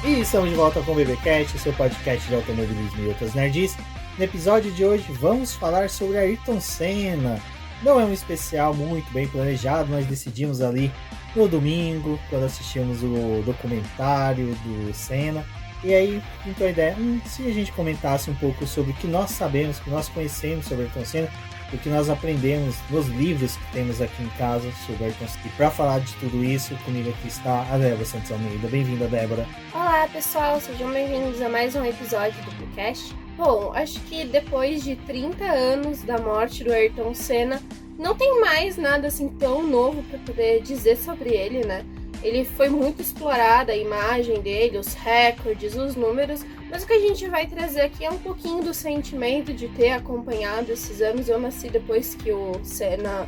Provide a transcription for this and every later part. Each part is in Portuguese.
E estamos de volta com o BBcast, seu podcast de automobilismo e outras nerds. No episódio de hoje vamos falar sobre Ayrton Senna. Não é um especial muito bem planejado, nós decidimos ali no domingo, quando assistimos o documentário do Senna. E aí, então a ideia, se a gente comentasse um pouco sobre o que nós sabemos, o que nós conhecemos sobre Ayrton Senna, o que nós aprendemos nos livros que temos aqui em casa sobre Ayrton Senna. E para falar de tudo isso, comigo aqui está a Débora Santos Almeida. Bem-vinda, Débora. Olá, pessoal, sejam bem-vindos a mais um episódio do podcast. Bom, acho que depois de 30 anos da morte do Ayrton Senna, não tem mais nada assim tão novo para poder dizer sobre ele, né? Ele foi muito explorada, a imagem dele, os recordes, os números, mas o que a gente vai trazer aqui é um pouquinho do sentimento de ter acompanhado esses anos. Eu nasci depois que o Senna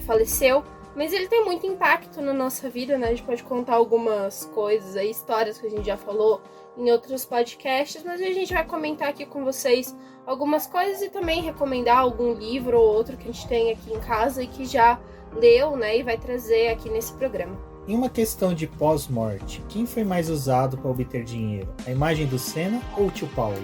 faleceu, mas ele tem muito impacto na nossa vida, né? A gente pode contar algumas coisas aí, histórias que a gente já falou em outros podcasts, mas a gente vai comentar aqui com vocês algumas coisas e também recomendar algum livro ou outro que a gente tem aqui em casa e que já leu, né? E vai trazer aqui nesse programa. Em uma questão de pós-morte, quem foi mais usado para obter dinheiro? A imagem do Senna ou o tio Paulo?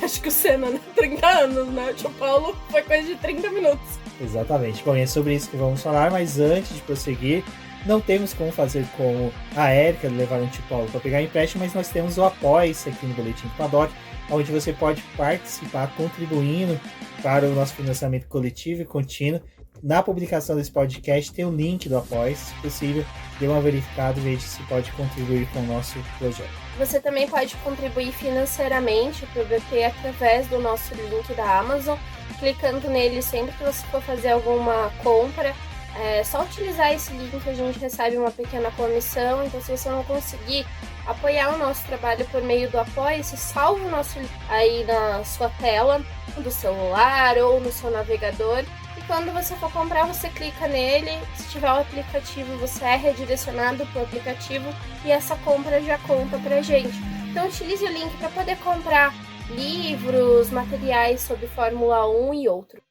Acho que o Senna, né? 30 anos, né? O tio Paulo foi coisa de 30 minutos. Exatamente. Bom, é sobre isso que vamos falar, mas antes de prosseguir, não temos como fazer como a Érica levar um tio Paulo para pegar empréstimo, mas nós temos o Apoia-se aqui no Boletim do Paddock, onde você pode participar contribuindo para o nosso financiamento coletivo e contínuo. Na publicação desse podcast tem o link do Apoia-se, se possível, dê uma verificada e veja se pode contribuir com o nosso projeto. Você também pode contribuir financeiramente para o BP através do nosso link da Amazon, clicando nele sempre que você for fazer alguma compra. É só utilizar esse link que a gente recebe uma pequena comissão. Então, se você não conseguir apoiar o nosso trabalho por meio do Apoia-se, salve o nosso link aí na sua tela do celular ou no seu navegador. E quando você for comprar, você clica nele. Se tiver o aplicativo, você é redirecionado para o aplicativo e essa compra já conta pra gente. Então, utilize o link para poder comprar livros, materiais sobre Fórmula 1 e outros.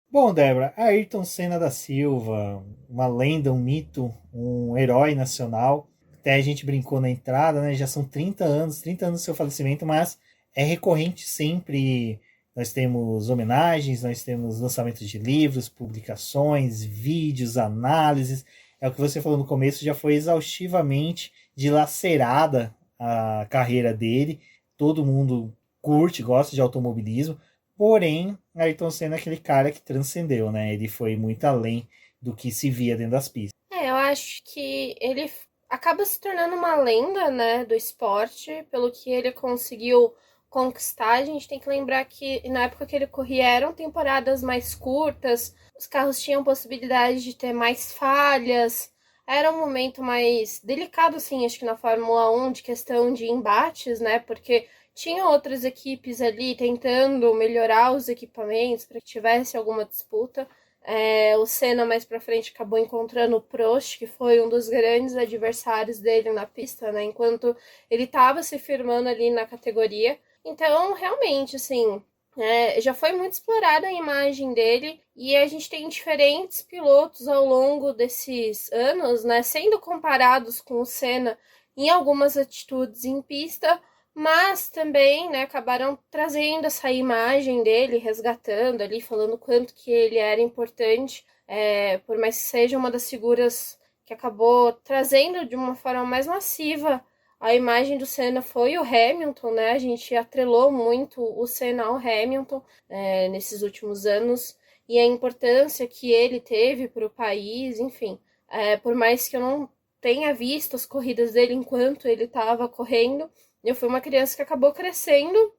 Bom, Débora, Ayrton Senna da Silva, uma lenda, um mito, um herói nacional. Até a gente brincou na entrada, né? Já são 30 anos do seu falecimento, mas é recorrente sempre. Nós temos homenagens, nós temos lançamentos de livros, publicações, vídeos, análises. É o que você falou no começo, já foi exaustivamente dilacerada a carreira dele. Todo mundo curte, gosta de automobilismo. Porém, Ayrton Senna é aquele cara que transcendeu, né? Ele foi muito além do que se via dentro das pistas. Eu acho que ele acaba se tornando uma lenda, né, do esporte, pelo que ele conseguiu conquistar. A gente tem que lembrar que na época que ele corria eram temporadas mais curtas, os carros tinham possibilidade de ter mais falhas, era um momento mais delicado, assim, acho que na Fórmula 1, de questão de embates, né, porque tinha outras equipes ali tentando melhorar os equipamentos para que tivesse alguma disputa. O Senna mais pra frente acabou encontrando o Prost, que foi um dos grandes adversários dele na pista, né? Enquanto ele estava se firmando ali na categoria. Então, realmente, assim, já foi muito explorada a imagem dele e a gente tem diferentes pilotos ao longo desses anos, né? Sendo comparados com o Senna em algumas atitudes em pista, mas também, né, acabaram trazendo essa imagem dele, resgatando ali, falando quanto que ele era importante, por mais que seja uma das figuras que acabou trazendo de uma forma mais massiva a imagem do Senna foi o Hamilton, né? A gente atrelou muito o Senna ao Hamilton nesses últimos anos e a importância que ele teve para o país, enfim. Por mais que eu não tenha visto as corridas dele enquanto ele estava correndo, eu fui uma criança que acabou crescendo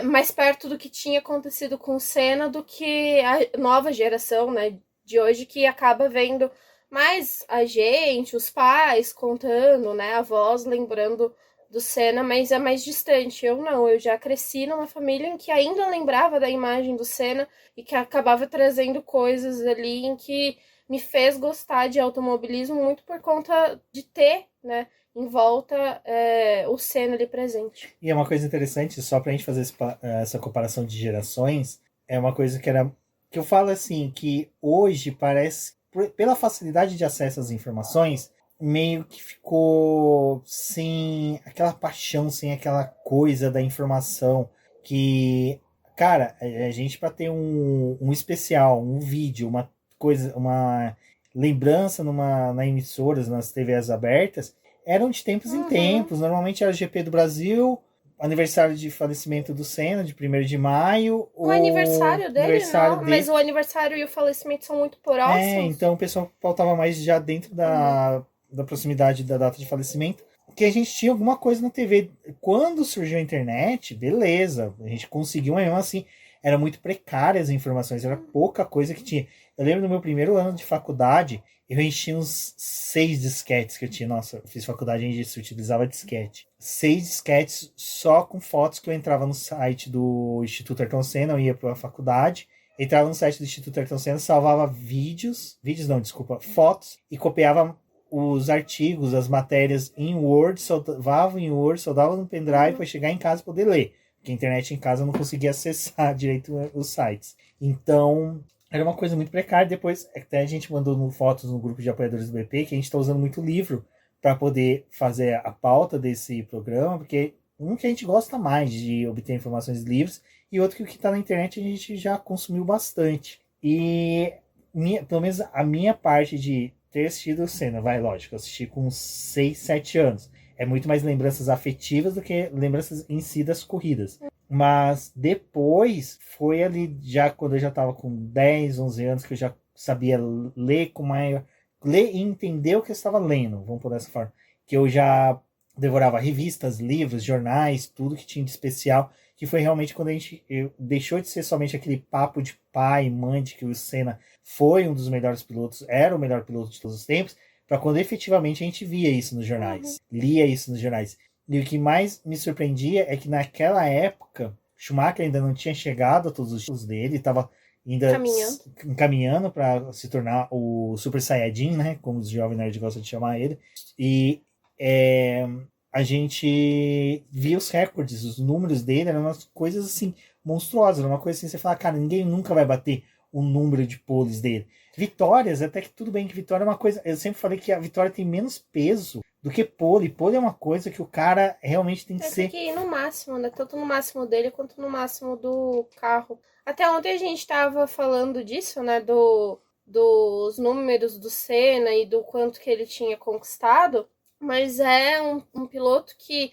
mais perto do que tinha acontecido com o Senna do que a nova geração, né, de hoje, que acaba vendo mais a gente, os pais contando, né, avós lembrando do Senna, mas é mais distante. Eu não, eu já cresci numa família em que ainda lembrava da imagem do Senna e que acabava trazendo coisas ali em que me fez gostar de automobilismo muito por conta de ter, né, em volta o Senna ali presente. E é uma coisa interessante, só pra gente fazer essa comparação de gerações, é uma coisa que eu falo assim, que hoje parece, pela facilidade de acesso às informações, meio que ficou sem aquela paixão, sem aquela coisa da informação que, cara, a gente para ter um especial, um vídeo, uma coisa, uma lembrança na emissoras, nas TVs abertas, eram de tempos em tempos. Normalmente era GP do Brasil, aniversário de falecimento do Senna, de 1º de maio. O aniversário dele, não, mas o aniversário e o falecimento são muito próximos. Então o pessoal faltava mais já dentro da proximidade da data de falecimento, que a gente tinha alguma coisa na TV. Quando surgiu a internet, beleza, a gente conseguiu, mas mesmo assim, era muito precária as informações, era pouca coisa que tinha. Eu lembro no meu primeiro ano de faculdade, eu enchi uns 6 disquetes que eu tinha. Nossa, eu fiz faculdade e a gente utilizava disquete. 6 disquetes só com fotos que eu entrava no site do Instituto Ayrton Senna, eu ia para a faculdade, entrava no site do Instituto Ayrton Senna, salvava fotos, e copiava os artigos, as matérias em Word, soldava no pendrive para chegar em casa e poder ler. Porque a internet em casa eu não conseguia acessar direito os sites. Então, era uma coisa muito precária. Depois, até a gente mandou fotos no grupo de apoiadores do BP, que a gente está usando muito livro para poder fazer a pauta desse programa, porque um que a gente gosta mais de obter informações livres, e outro que o que está na internet a gente já consumiu bastante. E pelo menos a minha parte de ter assistido o Senna, lógico, eu assisti com 6, 7 anos. É muito mais lembranças afetivas do que lembranças em si das corridas. Mas depois, foi ali, já quando eu já estava com 10, 11 anos, que eu já sabia ler ler e entender o que eu estava lendo, vamos por dessa forma. Que eu já devorava revistas, livros, jornais, tudo que tinha de especial, que foi realmente quando deixou de ser somente aquele papo de pai e mãe de que o Senna foi um dos melhores pilotos, era o melhor piloto de todos os tempos, para quando efetivamente a gente via isso nos jornais, lia isso nos jornais. E o que mais me surpreendia é que naquela época, Schumacher ainda não tinha chegado a todos os títulos dele, estava ainda encaminhando para se tornar o Super Saiyajin, né, como os jovens nerds gostam de chamar ele. E a gente via os recordes, os números dele, eram umas coisas assim, monstruosas, era uma coisa assim, você fala, cara, ninguém nunca vai bater o número de poles dele. Vitórias, até que tudo bem que vitória é uma coisa, eu sempre falei que a vitória tem menos peso do que pole. Pole é uma coisa que o cara realmente tem que ser... Tem que ir no máximo, né? Tanto no máximo dele quanto no máximo do carro. Até ontem a gente tava falando disso, né? Dos números do Senna e do quanto que ele tinha conquistado. Mas é um piloto que,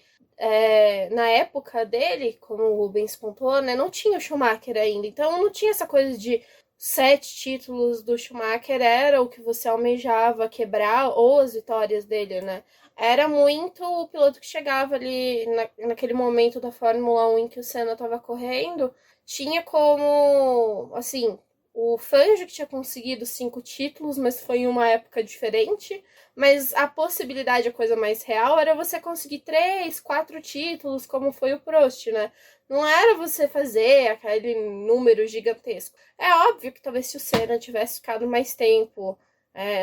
na época dele, como o Rubens pontuou, né? Não tinha o Schumacher ainda. Então não tinha essa coisa de 7 títulos do Schumacher era o que você almejava quebrar, ou as vitórias dele, né? Era muito o piloto que chegava ali naquele momento da Fórmula 1 em que o Senna estava correndo, tinha como, assim, o Fangio que tinha conseguido 5 títulos, mas foi em uma época diferente. Mas a possibilidade, a coisa mais real, era você conseguir 3, 4 títulos, como foi o Prost, né? Não era você fazer aquele número gigantesco. É óbvio que talvez se o Senna tivesse ficado mais tempo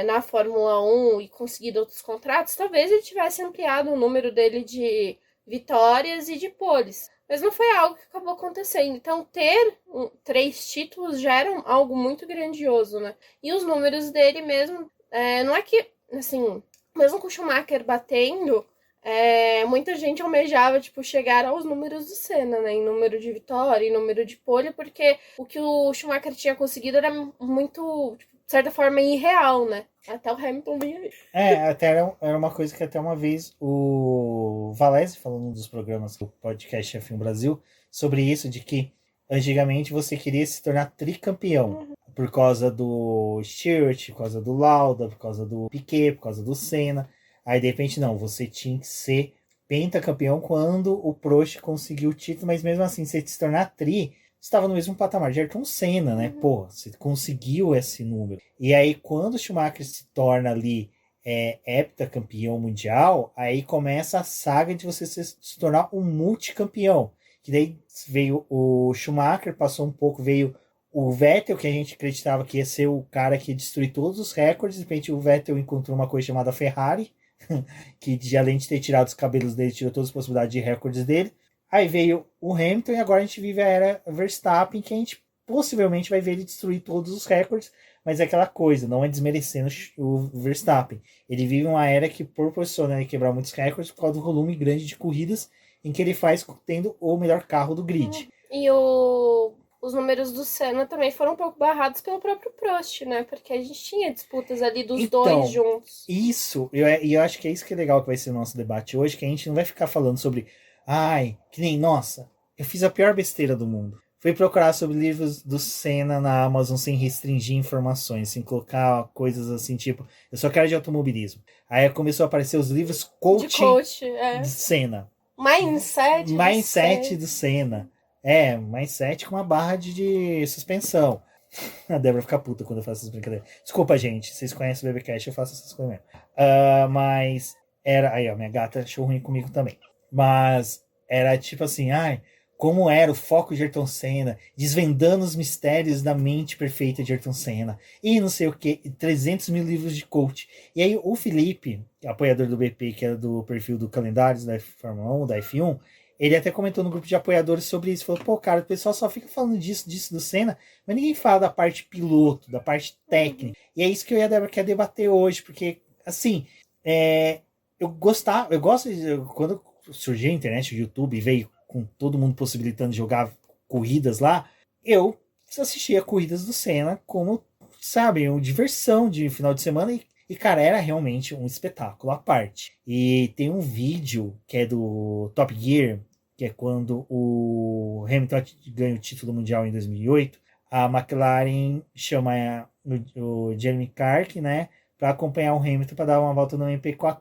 na Fórmula 1 e conseguido outros contratos, talvez ele tivesse ampliado o número dele de vitórias e de poles. Mas não foi algo que acabou acontecendo. Então, ter 3 títulos já era algo muito grandioso, né? E os números dele mesmo, não é que, assim, mesmo com o Schumacher batendo, muita gente almejava, tipo, chegar aos números do Senna, né? Em número de vitória, em número de pole, porque o que o Schumacher tinha conseguido era muito, tipo, de certa forma, irreal, né? Até o Hamilton vinha aí. Até era uma coisa que até uma vez o Valese falou num dos programas do podcast F1 Brasil sobre isso, de que antigamente você queria se tornar tricampeão. Por causa do Stewart, por causa do Lauda, por causa do Piquet, por causa do Senna. Aí, de repente, não, você tinha que ser pentacampeão quando o Prost conseguiu o título, mas mesmo assim, você se tornar tri, você estava no mesmo patamar de Ayrton Senna, né? Pô, você conseguiu esse número. E aí, quando o Schumacher se torna ali heptacampeão mundial, aí começa a saga de você se tornar um multicampeão. Que daí veio o Schumacher, passou um pouco, veio o Vettel, que a gente acreditava que ia ser o cara que ia destruir todos os recordes. De repente o Vettel encontrou uma coisa chamada Ferrari, que além de ter tirado os cabelos dele, tirou todas as possibilidades de recordes dele. Aí veio o Hamilton e agora a gente vive a era Verstappen, que a gente possivelmente vai ver ele destruir todos os recordes, mas é aquela coisa, não é desmerecendo o Verstappen. Ele vive uma era que proporciona ele quebrar muitos recordes por causa do volume grande de corridas em que ele faz tendo o melhor carro do grid. E os números do Senna também foram um pouco barrados pelo próprio Prost, né? Porque a gente tinha disputas ali dos dois juntos. Isso, eu acho que é isso que é legal que vai ser o nosso debate hoje, que a gente não vai ficar falando sobre que nem, nossa, eu fiz a pior besteira do mundo. Fui procurar sobre livros do Senna na Amazon sem restringir informações, sem colocar coisas assim, tipo, eu só quero de automobilismo. Aí começou a aparecer os livros coach de Senna. Mindset do Senna. Mindset com uma barra de suspensão. A Débora fica puta quando eu faço essas brincadeiras. Desculpa, gente. Vocês conhecem o BBcast, eu faço essas coisas mesmo. Mas era... Aí, ó, minha gata achou ruim comigo também. Mas era tipo assim, como era o foco de Ayrton Senna, desvendando os mistérios da mente perfeita de Ayrton Senna, e não sei o que, 300 mil livros de coach. E aí o Felipe, apoiador do BP, que era do perfil do Calendários da Fórmula 1, da F1, ele até comentou no grupo de apoiadores sobre isso, falou, pô, cara, o pessoal só fica falando disso do Senna, mas ninguém fala da parte piloto, da parte técnica. E é isso que eu e a Débora quer debater hoje, porque, assim, eu gosto, quando surgiu a internet, o YouTube veio com todo mundo possibilitando jogar corridas lá, eu assistia corridas do Senna como, sabe, uma diversão de final de semana e, cara, era realmente um espetáculo à parte. E tem um vídeo que é do Top Gear, que é quando o Hamilton ganha o título mundial em 2008, a McLaren chama o Jeremy Clark, né, para acompanhar o Hamilton para dar uma volta no MP4.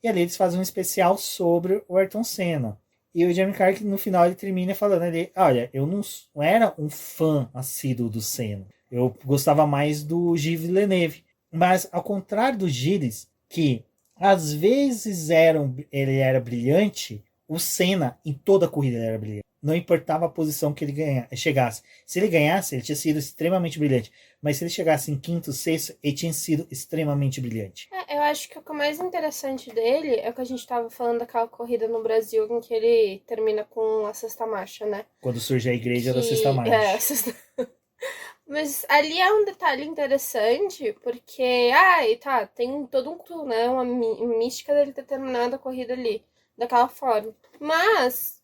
E ali eles fazem um especial sobre o Ayrton Senna. E o Jeremy Clark, no final, ele termina falando ali, olha, eu não era um fã assíduo do Senna. Eu gostava mais do Gilles Villeneuve. Mas, ao contrário do Gilles, que às vezes ele era brilhante, o Senna, em toda a corrida, ele era brilhante. Não importava a posição que ele chegasse. Se ele ganhasse, ele tinha sido extremamente brilhante. Mas se ele chegasse em quinto, sexto, ele tinha sido extremamente brilhante. Eu acho que o mais interessante dele é o que a gente estava falando daquela corrida no Brasil em que ele termina com a sexta marcha, né? Quando surge a igreja da sexta marcha. Mas ali é um detalhe interessante, porque, tem todo né, uma mística dele ter terminado a corrida ali, daquela forma. Mas,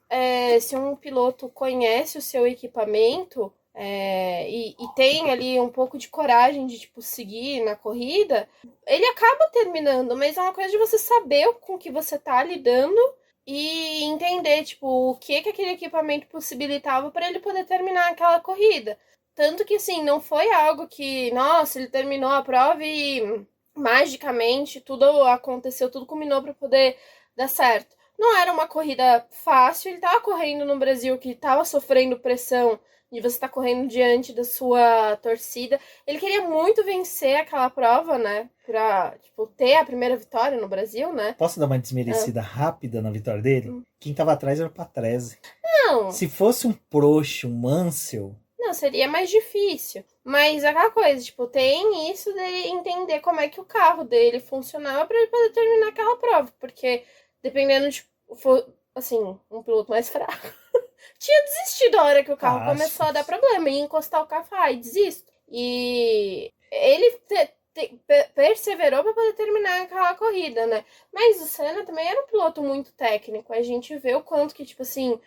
se um piloto conhece o seu equipamento e tem ali um pouco de coragem de, tipo, seguir na corrida, ele acaba terminando, mas é uma coisa de você saber com que você tá lidando e entender, tipo, o que aquele equipamento possibilitava para ele poder terminar aquela corrida. Tanto que, assim, não foi algo que, nossa, ele terminou a prova e magicamente tudo aconteceu, tudo culminou para poder dar certo. Não era uma corrida fácil, ele tava correndo no Brasil, que tava sofrendo pressão de você estar correndo diante da sua torcida. Ele queria muito vencer aquela prova, né? Pra, tipo, ter a primeira vitória no Brasil, né? Posso dar uma desmerecida rápida na vitória dele? Quem tava atrás era o Patrese. Não. Se fosse um Prost, um Mansell... Não, seria mais difícil. Mas aquela coisa, tipo, tem isso dele entender como é que o carro dele funcionava pra ele poder terminar aquela prova. Porque, dependendo de, assim, um piloto mais fraco, tinha desistido a hora que o carro começou a dar problema. Ia encostar o carro e falar, desisto. E ele perseverou pra poder terminar aquela corrida, né? Mas o Senna também era um piloto muito técnico. A gente vê o quanto que, tipo assim...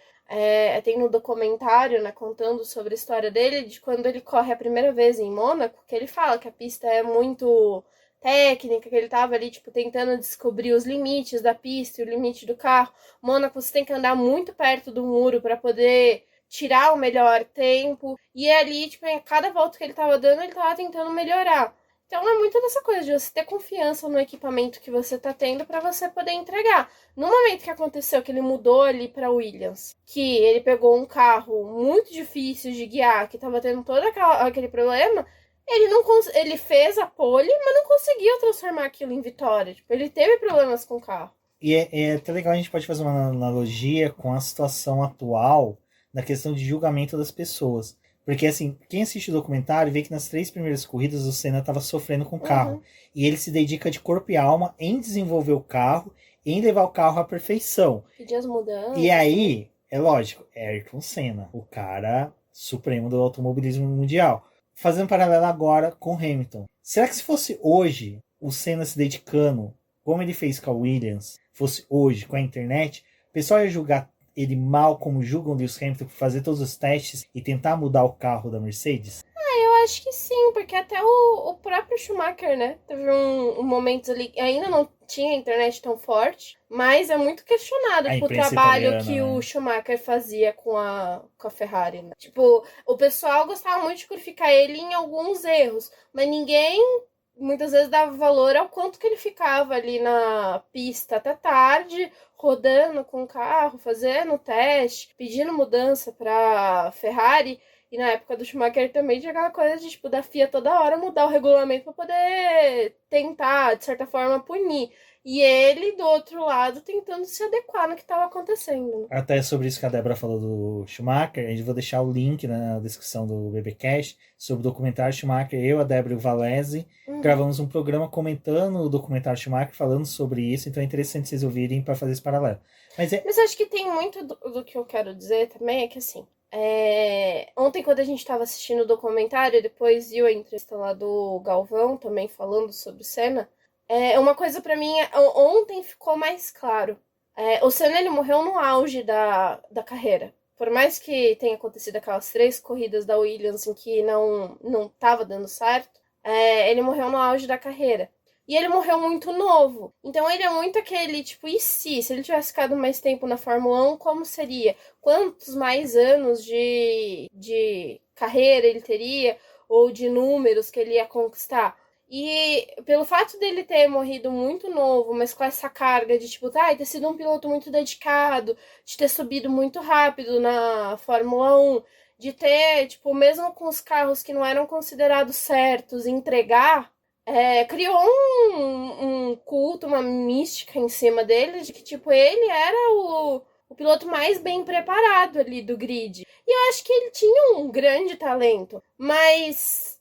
tem no documentário, né, contando sobre a história dele, de quando ele corre a primeira vez em Mônaco, que ele fala que a pista é muito técnica, que ele tava ali, tipo, tentando descobrir os limites da pista e o limite do carro. Mônaco, você tem que andar muito perto do muro para poder tirar o melhor tempo, e ali, tipo, em cada volta que ele tava dando, ele tava tentando melhorar. Então é muito dessa coisa de você ter confiança no equipamento que você tá tendo para você poder entregar. No momento que aconteceu que ele mudou ali para Williams, que ele pegou um carro muito difícil de guiar, que tava tendo todo aquele problema, ele fez a pole, mas não conseguiu transformar aquilo em vitória. Tipo, ele teve problemas com o carro. E é até legal, a gente pode fazer uma analogia com a situação atual na questão de julgamento das pessoas. Porque, assim, quem assiste o documentário vê que nas 3 primeiras corridas o Senna estava sofrendo com o carro. E ele se dedica de corpo e alma em desenvolver o carro, em levar o carro à perfeição. Pedir as mudanças. E aí, é lógico, Ayrton Senna, o cara supremo do automobilismo mundial. Fazendo um paralelo agora com Hamilton. Será que se fosse hoje o Senna se dedicando, como ele fez com a Williams, fosse hoje com a internet, o pessoal ia julgar ele mal como julgam o Lewis Hamilton por fazer todos os testes e tentar mudar o carro da Mercedes? Eu acho que sim, porque até o próprio Schumacher, né? Teve um momento ali, ainda não tinha internet tão forte, mas é muito questionado, tipo, o trabalho que o Schumacher fazia com a Ferrari, né? Tipo, o pessoal gostava muito de glorificar ele em alguns erros, mas ninguém muitas vezes dava valor ao quanto que ele ficava ali na pista até tarde, rodando com o carro, fazendo teste, pedindo mudança pra Ferrari. E na época do Schumacher também tinha aquela coisa de, tipo, da FIA toda hora mudar o regulamento para poder tentar, de certa forma, punir. E ele, do outro lado, tentando se adequar no que estava acontecendo. Até sobre isso que a Débora falou do Schumacher, a gente vai deixar o link na descrição do BBcast sobre o documentário Schumacher. Eu, a Débora e o Valese gravamos um programa comentando o documentário Schumacher, falando sobre isso, então é interessante vocês ouvirem para fazer esse paralelo. Mas acho que tem muito do que eu quero dizer também, é que assim, ontem, quando a gente estava assistindo o documentário, depois viu a entrevista lá do Galvão também falando sobre o Senna, uma coisa para mim, ontem ficou mais claro. O Senna, ele morreu no auge da carreira. Por mais que tenha acontecido aquelas 3 corridas da Williams em que não tava dando certo, ele morreu no auge da carreira. E ele morreu muito novo. Então ele é muito aquele, tipo, e se ele tivesse ficado mais tempo na Fórmula 1, como seria? Quantos mais anos de carreira ele teria? Ou de números que ele ia conquistar? E pelo fato dele ter morrido muito novo, mas com essa carga de, tipo, ter sido um piloto muito dedicado, de ter subido muito rápido na Fórmula 1, de ter, tipo, mesmo com os carros que não eram considerados certos, entregar, criou um culto, uma mística em cima dele, de que, tipo, ele era o piloto mais bem preparado ali do grid. E eu acho que ele tinha um grande talento, mas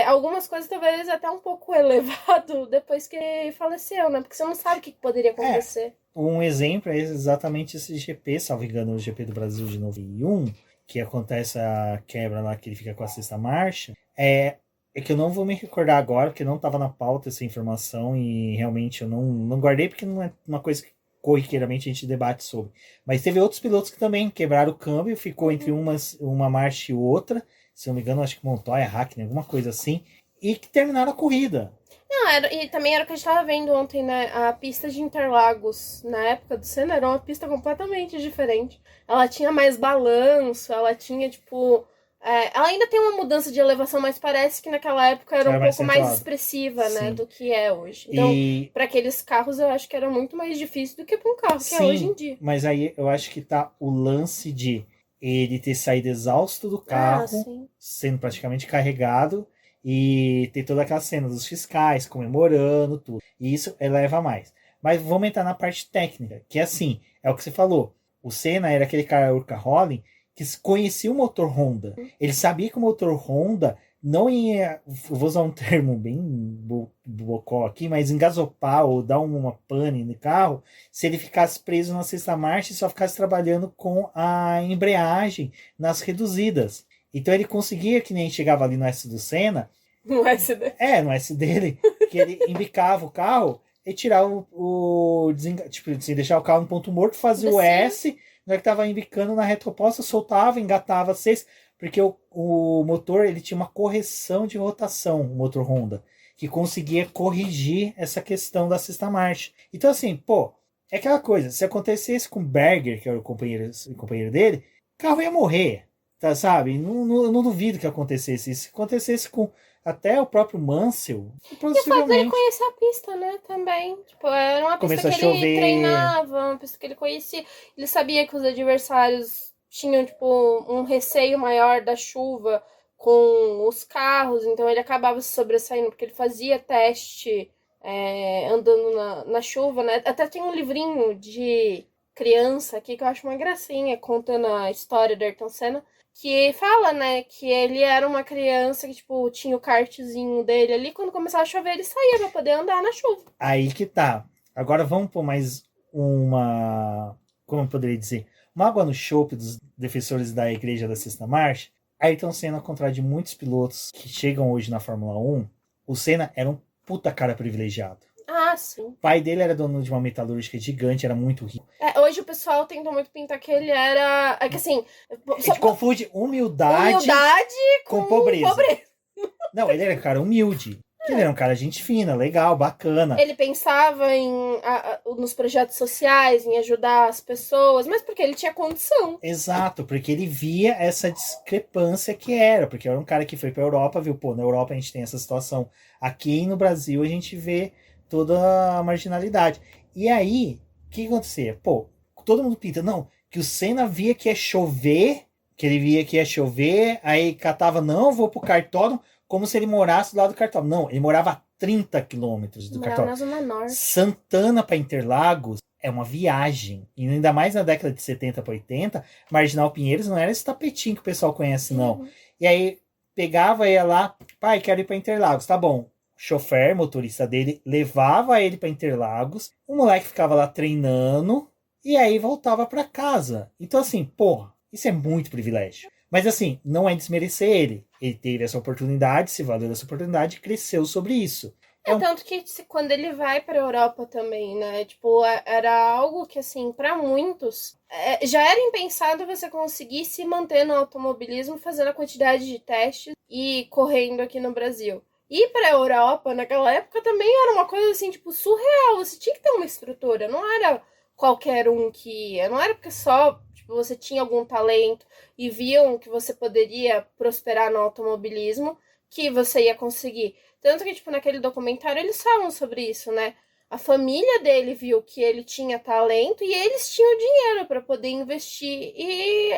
algumas coisas talvez até um pouco elevado depois que ele faleceu, né? Porque você não sabe o que poderia acontecer. Um exemplo é exatamente esse GP, salvo engano, o GP do Brasil de 91, que acontece a quebra lá, que ele fica com a sexta marcha. É que eu não vou me recordar agora, porque não estava na pauta essa informação e realmente eu não guardei, porque não é uma coisa que corriqueiramente a gente debate sobre. Mas teve outros pilotos que também quebraram o câmbio, ficou entre uma marcha e outra, se não me engano, acho que Montoya, Hackney, alguma coisa assim, e que terminaram a corrida. Não, e também era o que a gente estava vendo ontem, né? A pista de Interlagos, na época do Senna, era uma pista completamente diferente. Ela tinha mais balanço, ela tinha, tipo... ela ainda tem uma mudança de elevação, mas parece que naquela época era um pouco mais expressiva, né, do que é hoje. Então, para aqueles carros, eu acho que era muito mais difícil do que para um carro que é hoje em dia. Mas aí eu acho que tá o lance de ele ter saído exausto do carro, sendo praticamente carregado, e ter toda aquela cena dos fiscais comemorando tudo. E isso eleva mais. Mas vamos entrar na parte técnica, que é assim, é o que você falou. O Senna era aquele cara workaholic que conhecia o motor Honda. Ele sabia que o motor Honda não ia, vou usar um termo bem bocó aqui, mas engasopar ou dar uma pane no carro se ele ficasse preso na sexta marcha e só ficasse trabalhando com a embreagem nas reduzidas. Então ele conseguia, que nem chegava ali no S do Senna. No S dele? No S dele, que ele embicava o carro e tirava tipo assim, deixar o carro no ponto morto, fazia o S, na hora que tava embicando na reta oposta, soltava, engatava a sexta, porque o motor ele tinha uma correção de rotação, o motor Honda, que conseguia corrigir essa questão da sexta marcha. Então assim, é aquela coisa, se acontecesse com o Berger, que era o companheiro dele, o carro ia morrer. Tá, sabe? Não duvido que acontecesse isso. Se acontecesse com até o próprio Mansell, possivelmente... E o fato dele conhecer a pista, né? Também. Tipo, era uma pista que ele treinava, uma pista que ele conhecia. Ele sabia que os adversários tinham, tipo, um receio maior da chuva com os carros, então ele acabava se sobressaindo, porque ele fazia teste andando na chuva, né? Até tem um livrinho de criança aqui que eu acho uma gracinha, contando a história do Ayrton Senna, que fala, né, que ele era uma criança que, tipo, tinha o kartzinho dele ali, quando começava a chover ele saía pra poder andar na chuva. Aí que tá. Agora vamos por mais uma, como eu poderia dizer, uma água no chope dos defensores da Igreja da Sexta Marcha. Ayrton Senna, ao contrário de muitos pilotos que chegam hoje na Fórmula 1, o Senna era um puta cara privilegiado. Ah, sim. O pai dele era dono de uma metalúrgica gigante, era muito rico. Hoje o pessoal tenta muito pintar que ele era... É que assim... A gente confunde humildade com pobreza. Não, ele era um cara humilde. Ele era um cara gente fina, legal, bacana. Ele pensava nos projetos sociais, em ajudar as pessoas, mas porque ele tinha condição. Exato, porque ele via essa discrepância que era, porque era um cara que foi pra Europa, viu, pô, na Europa a gente tem essa situação. Aqui no Brasil a gente vê toda a marginalidade. E aí, o que acontecia? Pô, todo mundo pinta, não, que o Senna via que ia chover, aí catava, não, vou pro cartódromo, como se ele morasse do lado do cartódromo. Não, ele morava a 30 quilômetros do cartódromo. Na Zona Norte. Santana para Interlagos é uma viagem. E ainda mais na década de 70 para 80, Marginal Pinheiros não era esse tapetinho que o pessoal conhece, não. Uhum. E aí, pegava, ia lá, pai, quero ir para Interlagos. Tá bom. Chofer, motorista dele, levava ele para Interlagos. O moleque ficava lá treinando e aí voltava para casa. Então, assim, porra, isso é muito privilégio. Mas, assim, não é desmerecer ele. Ele teve essa oportunidade, se valeu dessa oportunidade e cresceu sobre isso. Tanto que quando ele vai pra Europa também, né? Tipo, era algo que, assim, pra muitos, já era impensado você conseguir se manter no automobilismo fazendo a quantidade de testes e correndo aqui no Brasil. Ir pra Europa naquela época também era uma coisa, assim, tipo, surreal. Você tinha que ter uma estrutura, não era qualquer um que ia. Não era porque só tipo, você tinha algum talento e viam que você poderia prosperar no automobilismo que você ia conseguir. Tanto que, tipo, naquele documentário eles falam sobre isso, né? A família dele viu que ele tinha talento e eles tinham dinheiro para poder investir e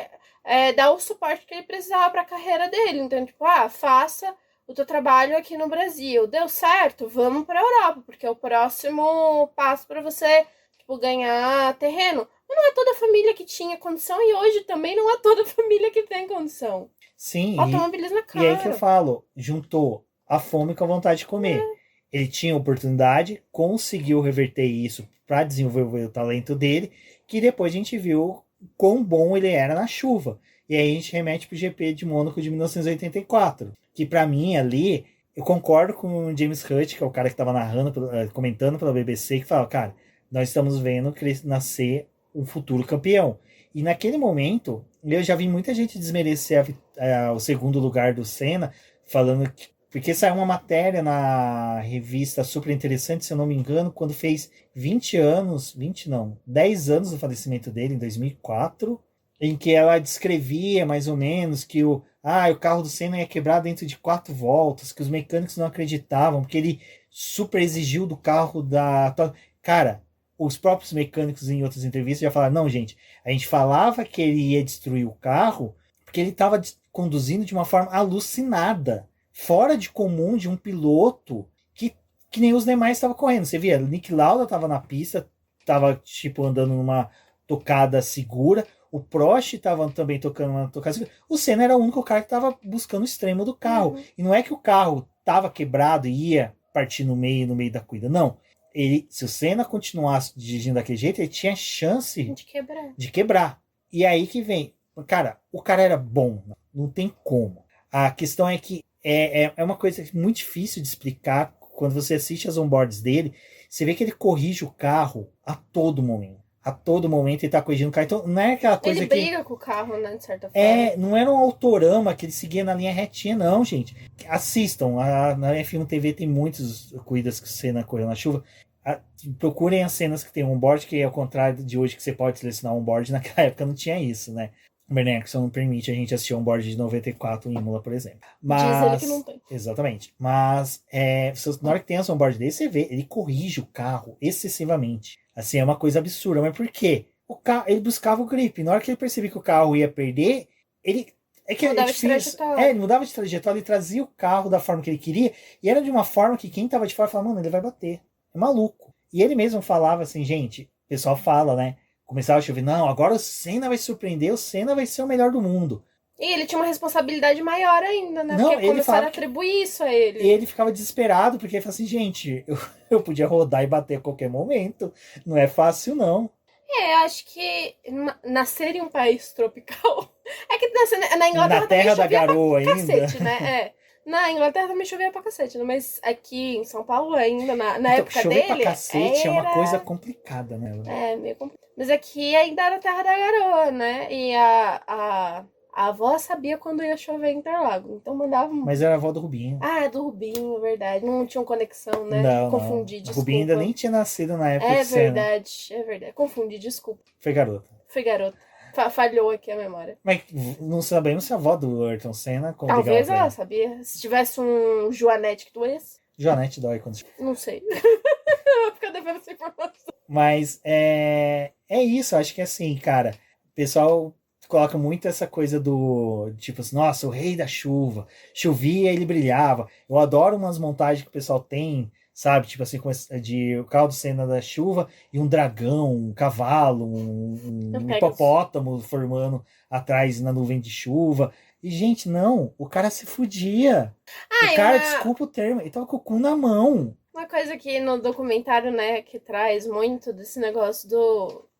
dar o suporte que ele precisava para a carreira dele. Então, tipo, faça o teu trabalho aqui no Brasil. Deu certo? Vamos para a Europa, porque é o próximo passo para você, tipo, ganhar terreno. Mas não é toda família que tinha condição e hoje também não é toda família que tem condição. Sim, automobilismo é caro. E aí que eu falo, juntou a fome com a vontade de comer. Ele tinha oportunidade, conseguiu reverter isso para desenvolver o talento dele, que depois a gente viu quão bom ele era na chuva. E aí a gente remete pro GP de Mônaco de 1984, que para mim ali, eu concordo com o James Hutt, que é o cara que estava narrando, comentando pela BBC, que fala, cara, nós estamos vendo nascer um futuro campeão. E naquele momento, eu já vi muita gente desmerecer o segundo lugar do Senna, falando que, porque saiu uma matéria na revista super interessante, se eu não me engano, quando fez 10 anos do falecimento dele, em 2004, em que ela descrevia mais ou menos que o carro do Senna ia quebrar dentro de 4 voltas, que os mecânicos não acreditavam, porque ele super exigiu do carro da... Cara, os próprios mecânicos em outras entrevistas já falaram, não, gente, a gente falava que ele ia destruir o carro porque ele estava conduzindo de uma forma alucinada, fora de comum de um piloto que nem os demais estavam correndo. Você via, Nick Lauda estava na pista, estava tipo andando numa tocada segura, o Prost estava também tocando uma tocada segura. O Senna era o único cara que estava buscando o extremo do carro. Uhum. E não é que o carro estava quebrado e ia partir no meio da corrida, não. Se o Senna continuasse dirigindo daquele jeito, ele tinha chance de quebrar. E aí que vem. Cara, o cara era bom. Não tem como. A questão é que é uma coisa muito difícil de explicar. Quando você assiste as onboards dele, você vê que ele corrige o carro a todo momento. A todo momento ele tá corrigindo o carro. Então não é aquela coisa ele briga com o carro, né, de certa forma. Não era um autorama que ele seguia na linha retinha, não, gente. Assistam. Na F1 TV tem muitas corridas que o Senna correu na chuva. Procurem as cenas que tem onboard, que é ao contrário de hoje que você pode selecionar onboard, naquela época não tinha isso, né? O Bernexon não permite a gente assistir onboard de 94 em Imola, por exemplo. Diz ele que não tem. Exatamente. Mas na hora que tem as onboard dele, você vê, ele corrige o carro excessivamente. Assim, é uma coisa absurda. Mas por quê? Ele buscava o grip. Na hora que ele percebia que o carro ia perder, ele mudava de trajetória, ele trazia o carro da forma que ele queria, e era de uma forma que quem tava de fora falava, mano, ele vai bater. É maluco. E ele mesmo falava assim, gente, o pessoal fala, né? começava a chover. Não, agora o Senna vai surpreender, o Senna vai ser o melhor do mundo. E ele tinha uma responsabilidade maior ainda, né? Não, porque começaram a atribuir isso a ele. E ele ficava desesperado, porque ele falava assim, gente, eu podia rodar e bater a qualquer momento. Não é fácil, não. Eu acho que nascer em um país tropical... É que na Inglaterra na terra da garoa pra ainda. cacete, né? Na Inglaterra também chovia pra cacete, né? Mas aqui em São Paulo ainda, na então, época chover dele... pra cacete é uma coisa complicada, né? Meio complicado. Mas aqui ainda era a terra da garoa, né? E a avó sabia quando ia chover em Interlagos, então mandava... Mas era a avó do Rubinho. Do Rubinho, verdade. Não tinham conexão, né? Não, Confundi, não. desculpa. O Rubinho ainda nem tinha nascido na época É verdade. Confundi, desculpa. Foi garota. Falhou aqui a memória. Mas não sabemos se a avó do Ayrton Senna... Talvez ela sabia. Se tivesse um Joanete que doesse. Joanete dói quando... Não sei. Eu vou ficar devendo essa informação. Mas é isso, acho que assim, cara, o pessoal coloca muito essa coisa do, tipo assim, nossa, o rei da chuva, chovia e ele brilhava. Eu adoro umas montagens que o pessoal tem, sabe, tipo assim, de o carro do Senna da chuva e um dragão, um cavalo, um hipopótamo formando atrás na nuvem de chuva. E, gente, não, o cara se fudia. O cara, desculpa o termo, ele tava com o cu na mão. Uma coisa que no documentário, né, que traz muito desse negócio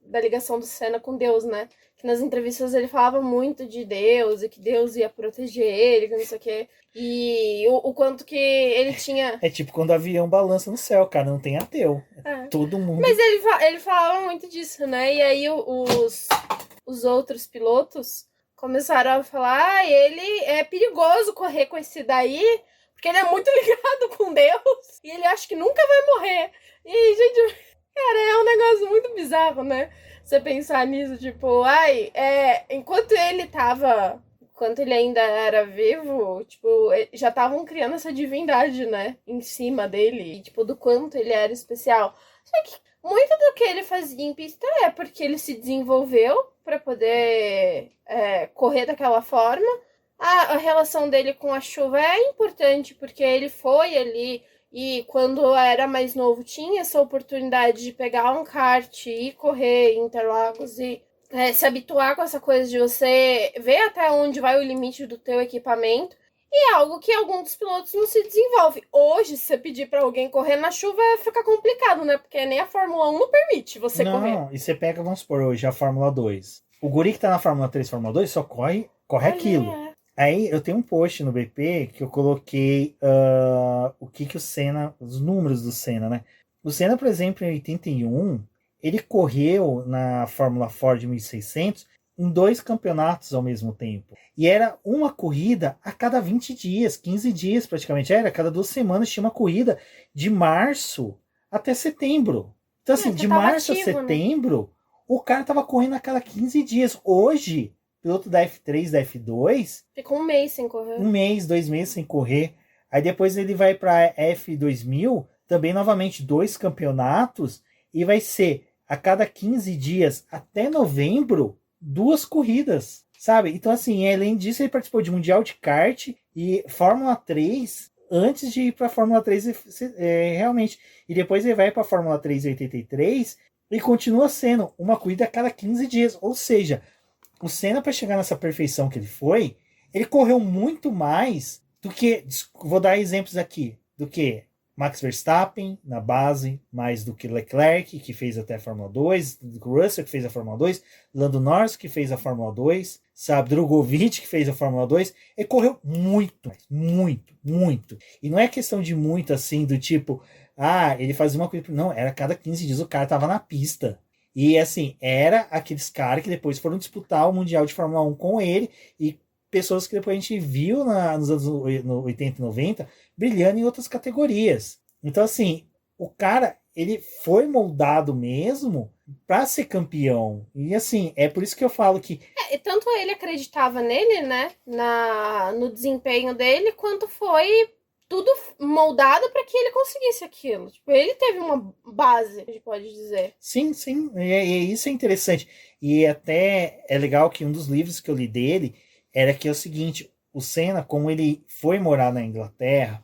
da ligação do Senna com Deus, né? Que nas entrevistas ele falava muito de Deus e que Deus ia proteger ele, que não sei o quê. E o quanto que ele tinha... É tipo quando o avião balança no céu, cara, não tem ateu. Todo mundo... Mas ele falava muito disso, né? E aí os outros pilotos começaram a falar, ele é perigoso correr com esse daí... Porque ele é muito ligado com Deus. E ele acha que nunca vai morrer. E, gente, cara, é um negócio muito bizarro, né? Você pensar nisso, tipo, enquanto ele ainda era vivo, tipo, já estavam criando essa divindade, né? Em cima dele. E, tipo, do quanto ele era especial. Só que muito do que ele fazia em pista é porque ele se desenvolveu pra poder correr daquela forma. A relação dele com a chuva é importante, porque ele foi ali e quando era mais novo tinha essa oportunidade de pegar um kart e correr em Interlagos e se habituar com essa coisa de você ver até onde vai o limite do teu equipamento. E é algo que alguns dos pilotos não se desenvolve. Hoje, se você pedir pra alguém correr na chuva, fica complicado, né? Porque nem a Fórmula 1 não permite você correr. Não, e você pega, vamos supor, hoje a Fórmula 2. O guri que tá na Fórmula 3, Fórmula 2, só corre aquilo. Aí eu tenho um post no BP que eu coloquei o que o Senna, os números do Senna, né? O Senna, por exemplo, em 81, ele correu na Fórmula Ford 1600 em 2 campeonatos ao mesmo tempo. E era uma corrida a cada 20 dias, 15 dias praticamente. A cada 2 semanas tinha uma corrida de março até setembro. Então, assim, de março a setembro, né? O cara tava correndo a cada 15 dias. Hoje, piloto da F3, da F2... Ficou 1 mês sem correr. 1 mês, 2 meses sem correr. Aí depois ele vai para F2000, também novamente 2 campeonatos, e vai ser a cada 15 dias até novembro, 2 corridas, sabe? Então, assim, além disso, ele participou de Mundial de Kart e Fórmula 3 antes de ir para a Fórmula 3 realmente. E depois ele vai para a Fórmula 3 em 83 e continua sendo uma corrida a cada 15 dias. Ou seja, o Senna, para chegar nessa perfeição que ele foi, ele correu muito mais do que, vou dar exemplos aqui, do que Max Verstappen na base, mais do que Leclerc, que fez até a Fórmula 2, Russell, que fez a Fórmula 2, Lando Norris, que fez a Fórmula 2, sabe, Drogovic, que fez a Fórmula 2. Ele correu muito, muito, muito. E não é questão de muito assim, do tipo, ele fazia uma coisa. Não, era a cada 15 dias o cara tava na pista. E assim, era aqueles caras que depois foram disputar o Mundial de Fórmula 1 com ele, e pessoas que depois a gente viu nos anos 80 e 90 brilhando em outras categorias. Então, assim, o cara, ele foi moldado mesmo para ser campeão. E, assim, é por isso que eu falo que... tanto ele acreditava nele, né, no desempenho dele, quanto foi tudo moldado para que ele conseguisse aquilo. Tipo, ele teve uma base, a gente pode dizer. Sim, sim. E isso é interessante. E até é legal que um dos livros que eu li dele era que é o seguinte, o Senna, como ele foi morar na Inglaterra,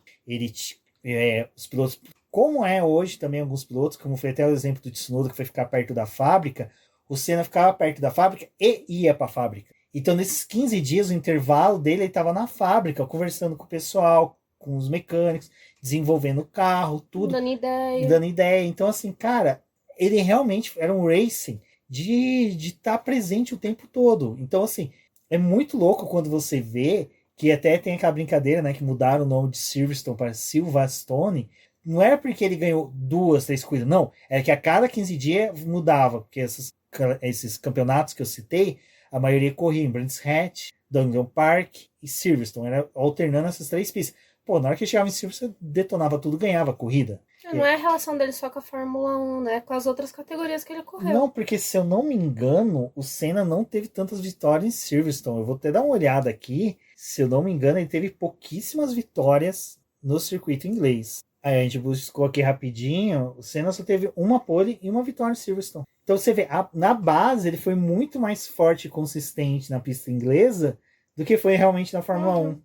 os pilotos, como é hoje também alguns pilotos, como foi até o exemplo do Tsunoda, que foi ficar perto da fábrica, o Senna ficava perto da fábrica e ia para a fábrica. Então, nesses 15 dias, o intervalo dele, ele estava na fábrica, conversando com o pessoal, com os mecânicos, desenvolvendo o carro, tudo. Dando ideia. Então, assim, cara, ele realmente era um racing de estar presente o tempo todo. Então, assim, é muito louco quando você vê que até tem aquela brincadeira, né, que mudaram o nome de Silverstone para Silverstone. Não era porque ele ganhou 2, 3 corridas, não. Era que a cada 15 dias mudava, porque esses campeonatos que eu citei, a maioria corria em Brands Hatch, Dungeon Park e Silverstone. Era alternando essas 3 pistas. Pô, na hora que chegava em Silverstone, detonava tudo, ganhava a corrida. Não é a relação dele só com a Fórmula 1, né? Com as outras categorias que ele correu. Não, porque se eu não me engano, o Senna não teve tantas vitórias em Silverstone. Eu vou até dar uma olhada aqui. Se eu não me engano, ele teve pouquíssimas vitórias no circuito inglês. Aí a gente buscou aqui rapidinho. O Senna só teve uma pole e uma vitória em Silverstone. Então você vê, na base ele foi muito mais forte e consistente na pista inglesa do que foi realmente na Fórmula 1.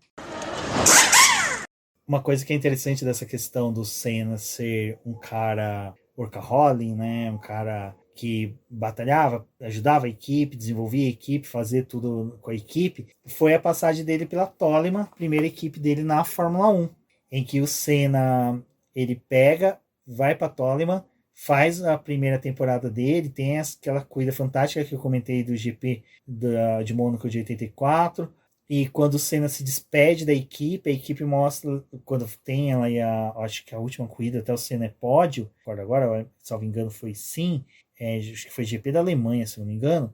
Uma coisa que é interessante dessa questão do Senna ser um cara workaholic, né? Um cara que batalhava, ajudava a equipe, desenvolvia a equipe, fazia tudo com a equipe, foi a passagem dele pela Toleman, primeira equipe dele na Fórmula 1, em que o Senna, ele pega, vai para a Toleman, faz a primeira temporada dele, tem aquela corrida fantástica que eu comentei do GP de Mônaco de 84, e quando o Senna se despede da equipe, a equipe mostra, quando tem aí acho que a última corrida, até o Senna é pódio, agora, salvo engano, foi sim, acho que foi GP da Alemanha, se não me engano,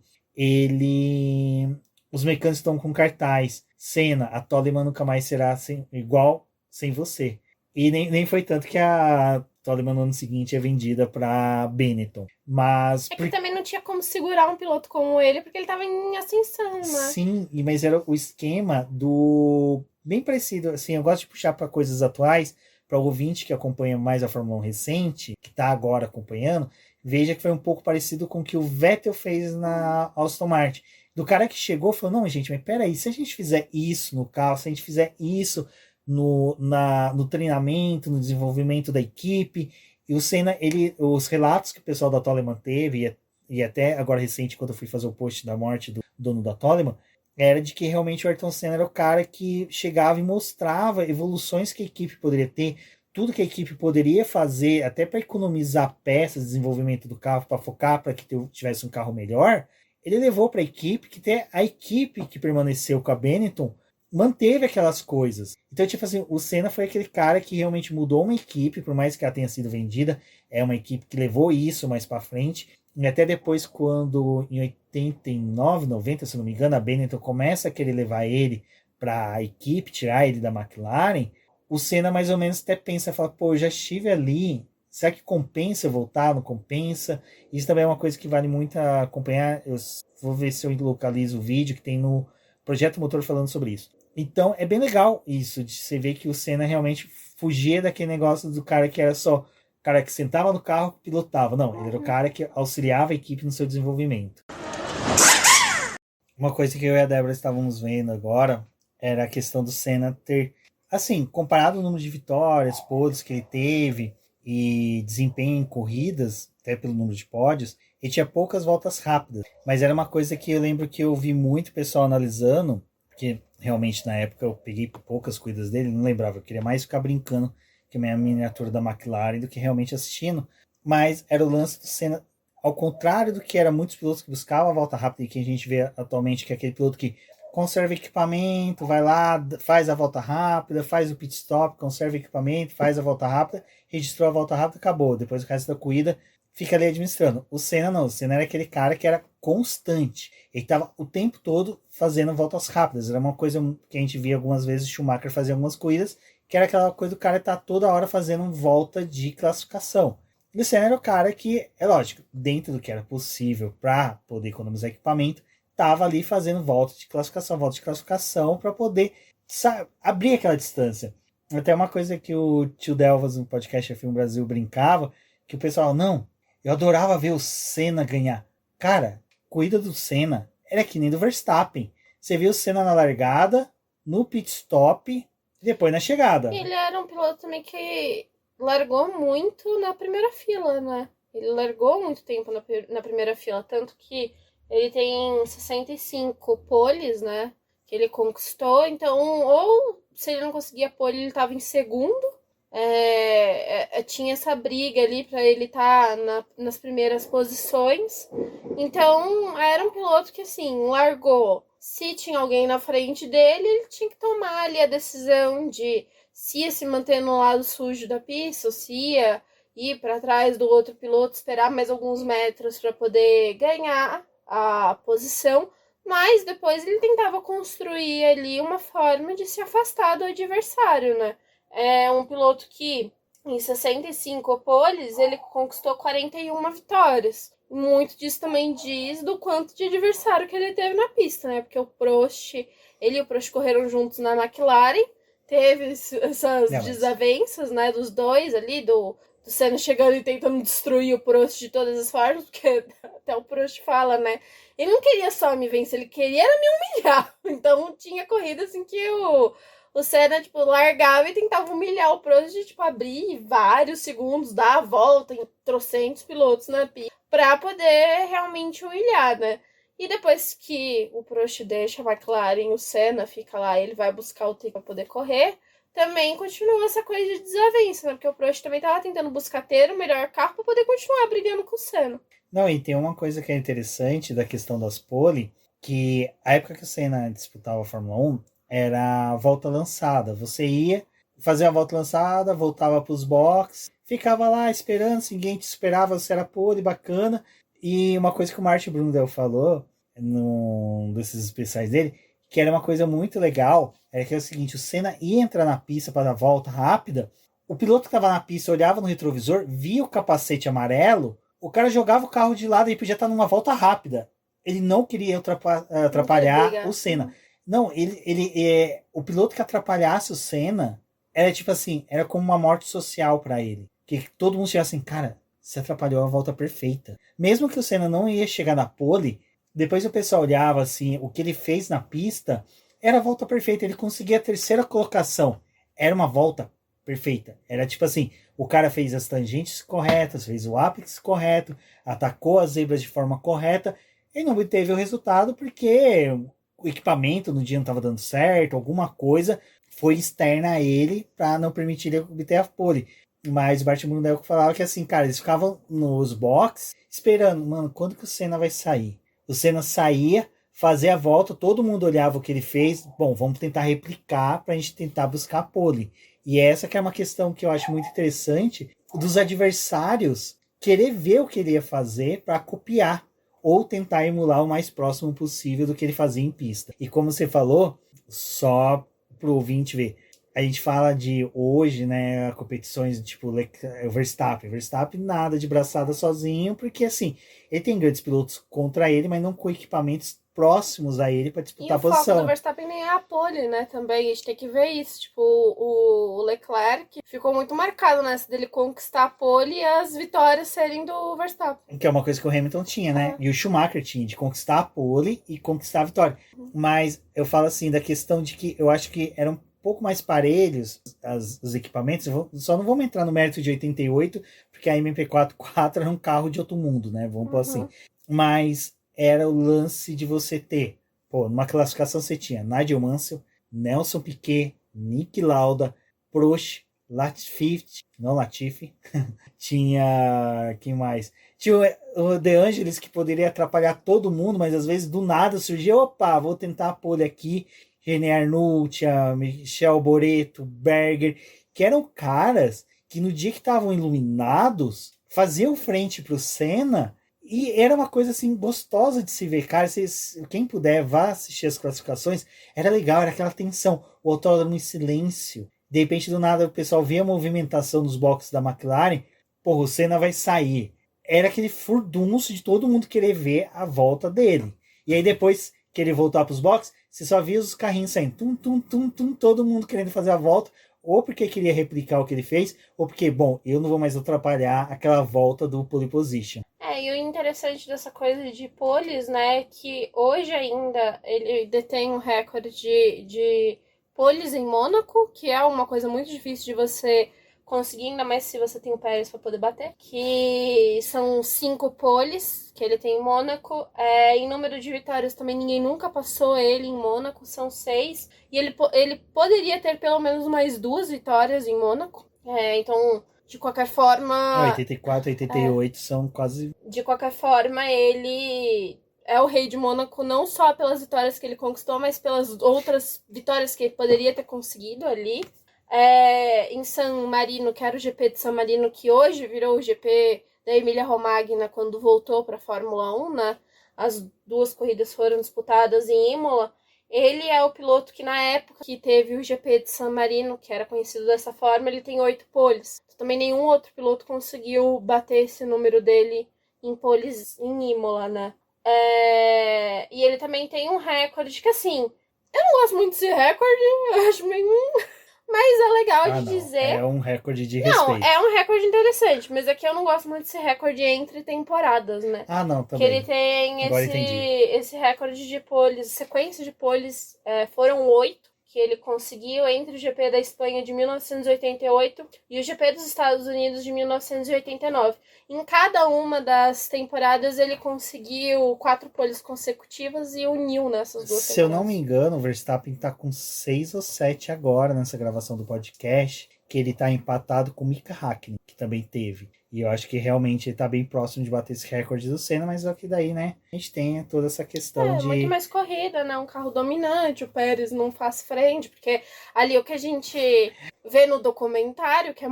os mecânicos estão com cartaz, Senna, a Toleman nunca mais será igual sem você. E nem foi tanto que a Toleman no ano seguinte é vendida para Benetton. Mas que também não tinha como segurar um piloto como ele, porque ele estava em ascensão, né? Sim, mas era o esquema do... Bem parecido, assim, eu gosto de puxar para coisas atuais, para o ouvinte que acompanha mais a Fórmula 1 recente, que está agora acompanhando, veja que foi um pouco parecido com o que o Vettel fez na Aston Martin. Do cara que chegou e falou, não, gente, mas peraí, se a gente fizer isso no carro, se a gente fizer isso no treinamento, no desenvolvimento da equipe, e o Senna, os relatos que o pessoal da Toleman teve, e até agora recente, quando eu fui fazer o post da morte do dono da Toleman, era de que realmente o Ayrton Senna era o cara que chegava e mostrava evoluções que a equipe poderia ter, tudo que a equipe poderia fazer, até para economizar peças, desenvolvimento do carro, para focar para que tivesse um carro melhor, ele levou para a equipe, que até a equipe que permaneceu com a Benetton manteve aquelas coisas. Então, tipo assim, o Senna foi aquele cara que realmente mudou uma equipe, por mais que ela tenha sido vendida, é uma equipe que levou isso mais para frente. E até depois, quando em 89, 90, se não me engano, a Benetton começa a querer levar ele para a equipe, tirar ele da McLaren, o Senna mais ou menos até pensa, fala, pô, eu já estive ali, será que compensa eu voltar? Não compensa? Isso também é uma coisa que vale muito acompanhar. Eu vou ver se eu localizo o vídeo que tem no Projeto Motor falando sobre isso. Então é bem legal isso, de você ver que o Senna realmente fugia daquele negócio do cara que era só o cara que sentava no carro e pilotava. Não, ele era o cara que auxiliava a equipe no seu desenvolvimento. Uma coisa que eu e a Débora estávamos vendo agora era a questão do Senna ter, assim, comparado o número de vitórias, pódios que ele teve e desempenho em corridas, até pelo número de pódios, ele tinha poucas voltas rápidas. Mas era uma coisa que eu lembro que eu vi muito pessoal analisando, porque realmente na época eu peguei poucas corridas dele, não lembrava, eu queria mais ficar brincando que a minha miniatura da McLaren do que realmente assistindo, mas era o lance do Senna, ao contrário do que era muitos pilotos que buscavam a volta rápida e que a gente vê atualmente, que é aquele piloto que conserva equipamento, vai lá, faz a volta rápida, faz o pit stop, conserva equipamento, faz a volta rápida, registrou a volta rápida, acabou, depois o resto da corrida fica ali administrando. O Senna não, o Senna era aquele cara que era constante, ele estava o tempo todo fazendo voltas rápidas, era uma coisa que a gente via algumas vezes o Schumacher fazer algumas corridas, que era aquela coisa do cara estar toda hora fazendo volta de classificação. E o Senna era o cara que, é lógico, dentro do que era possível para poder economizar equipamento, estava ali fazendo volta de classificação para poder abrir aquela distância. Até uma coisa que o tio Delvas no podcast F1 Brasil brincava, que o pessoal, não, eu adorava ver o Senna ganhar. Cara, corrida do Senna era que nem do Verstappen. Você viu o Senna na largada, no pit stop e depois na chegada. Ele era um piloto também que largou muito na primeira fila, né? Ele largou muito tempo na primeira fila, tanto que ele tem 65 poles, né? Que ele conquistou. Então, ou se ele não conseguia pole, ele estava em segundo. Tinha essa briga ali para ele estar nas primeiras posições. Então, era um piloto que, assim, largou. Se tinha alguém na frente dele, ele tinha que tomar ali a decisão de se ia se manter no lado sujo da pista, ou se ia ir para trás do outro piloto, esperar mais alguns metros para poder ganhar a posição. Mas depois ele tentava construir ali uma forma de se afastar do adversário, né? É um piloto que, em 65 poles, ele conquistou 41 vitórias. Muito disso também diz do quanto de adversário que ele teve na pista, né? Porque ele e o Prost correram juntos na McLaren, teve essas desavenças, né, dos dois ali, do Senna chegando e tentando destruir o Prost de todas as formas, porque até o Prost fala, né? Ele não queria só me vencer, ele queria era me humilhar. Então tinha corrida assim que o Senna, tipo, largava e tentava humilhar o Prost de, tipo, abrir vários segundos, dar a volta em trocentos pilotos na pista, pra poder realmente humilhar, né? E depois que o Prost deixa a McLaren, o Senna fica lá, ele vai buscar o tempo pra poder correr, também continua essa coisa de desavença, né? Porque o Prost também tava tentando buscar ter o melhor carro pra poder continuar brigando com o Senna. Não, e tem uma coisa que é interessante da questão das pole, que a época que o Senna disputava a Fórmula 1 era a volta lançada. Você ia fazer a volta lançada, voltava para os boxes, ficava lá esperando, se ninguém te esperava, você era pole, bacana. E uma coisa que o Martin Brundle falou num desses especiais dele, que era uma coisa muito legal, era que é o seguinte, o Senna ia entrar na pista para dar volta rápida, o piloto que estava na pista olhava no retrovisor, via o capacete amarelo, o cara jogava o carro de lado e podia estar numa volta rápida. Ele não queria atrapalhar o Senna. Não, o piloto que atrapalhasse o Senna era tipo assim, era como uma morte social para ele. Que todo mundo chegava assim, cara, você atrapalhou a volta perfeita. Mesmo que o Senna não ia chegar na pole, depois o pessoal olhava assim, o que ele fez na pista era a volta perfeita. Ele conseguia a terceira colocação. Era uma volta perfeita. Era tipo assim, o cara fez as tangentes corretas, fez o apex correto, atacou as zebras de forma correta, e não obteve o resultado porque o equipamento no dia não estava dando certo, alguma coisa foi externa a ele para não permitir ele obter a pole. Mas o Bart Mundelko falava que assim, cara, eles ficavam nos boxes esperando, mano, quando que o Senna vai sair? O Senna saía, fazia a volta, todo mundo olhava o que ele fez, bom, vamos tentar replicar para a gente tentar buscar a pole. E essa que é uma questão que eu acho muito interessante dos adversários querer ver o que ele ia fazer para copiar ou tentar emular o mais próximo possível do que ele fazia em pista. E como você falou, só pro ouvinte ver, a gente fala de hoje, né, competições tipo o Verstappen. Verstappen nada de braçada sozinho, porque assim, ele tem grandes pilotos contra ele, mas não com equipamentos próximos a ele para disputar a posição. E o foco do Verstappen nem é a pole, né, também, a gente tem que ver isso, tipo, o Leclerc ficou muito marcado nessa dele conquistar a pole e as vitórias serem do Verstappen. Que é uma coisa que o Hamilton tinha, né, e o Schumacher tinha, de conquistar a pole e conquistar a vitória. Mas eu falo assim, da questão de que eu acho que eram pouco mais parelhos os equipamentos, só não vamos entrar no mérito de 88, porque a MP44 era um carro de outro mundo, né, vamos pôr assim. Mas era o lance de você ter, numa classificação você tinha Nigel Mansell, Nelson Piquet, Nick Lauda, Prost, Latifi, tinha, quem mais? Tinha o De Angelis, que poderia atrapalhar todo mundo, mas às vezes do nada surgia, opa, vou tentar a pole aqui, René Arnoux, Michel Boreto, Berger, que eram caras que no dia que estavam iluminados, faziam frente para o Senna. E era uma coisa assim gostosa de se ver, cara. Quem puder, vá assistir as classificações. Era legal, era aquela tensão. O autódromo em silêncio. De repente, do nada, o pessoal via a movimentação dos boxes da McLaren. O Senna vai sair. Era aquele furdunço de todo mundo querer ver a volta dele. E aí, depois que ele voltar para os boxes, você só via os carrinhos saindo. Tum, tum, tum, tum, todo mundo querendo fazer a volta. Ou porque queria replicar o que ele fez, ou porque, bom, eu não vou mais atrapalhar aquela volta do pole position. E o interessante dessa coisa de poles, né, é que hoje ainda ele detém um recorde de poles em Mônaco, que é uma coisa muito difícil de você conseguir, ainda mais se você tem o Pérez para poder bater, que são 5 poles que ele tem em Mônaco. Em número de vitórias também ninguém nunca passou ele em Mônaco, são 6. E ele poderia ter pelo menos mais 2 vitórias em Mônaco. Então, de qualquer forma... 84, 88 são quase... De qualquer forma, ele é o rei de Mônaco não só pelas vitórias que ele conquistou, mas pelas outras vitórias que ele poderia ter conseguido ali. Em San Marino, que era o GP de San Marino, que hoje virou o GP da Emília-Romagna quando voltou para a Fórmula 1, né? As 2 corridas foram disputadas em Imola. Ele é o piloto que, na época que teve o GP de San Marino, que era conhecido dessa forma, ele tem 8 poles. Também nenhum outro piloto conseguiu bater esse número dele em poles em Imola, né? E ele também tem um recorde que, assim, eu não gosto muito desse recorde, eu acho meio... Mas é legal de dizer... É um recorde de respeito. Não, é um recorde interessante, mas aqui eu não gosto muito desse recorde entre temporadas, né? Não, também. Que ele tem esse recorde de poles, sequência de poles, foram 8 que ele conseguiu entre o GP da Espanha de 1988 e o GP dos Estados Unidos de 1989. Em cada uma das temporadas ele conseguiu 4 poles consecutivas e uniu nessas 2 temporadas. Se eu não me engano, o Verstappen tá com 6 ou 7 agora nessa gravação do podcast, que ele tá empatado com o Mika Hakkinen, que também teve. E eu acho que realmente ele tá bem próximo de bater esse recorde do Senna, mas é que daí, né, a gente tem toda essa questão de... muito mais corrida, né, um carro dominante, o Pérez não faz frente, porque ali o que a gente vê no documentário, que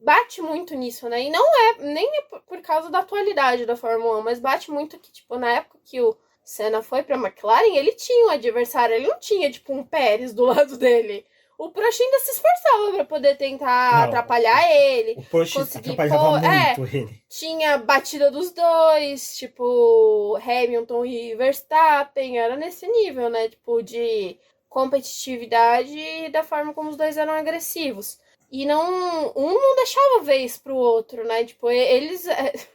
bate muito nisso, né, e nem é por causa da atualidade da Fórmula 1, mas bate muito que, tipo, na época que o Senna foi pra McLaren, ele tinha um adversário, ele não tinha, tipo, um Pérez do lado dele. O Prost ainda se esforçava pra poder tentar atrapalhar ele. O Prost atrapalhava muito ele. Tinha batida dos dois, tipo, Hamilton e Verstappen, era nesse nível, né? Tipo, de competitividade e da forma como os dois eram agressivos. E um não deixava vez pro outro, né? Tipo, eles...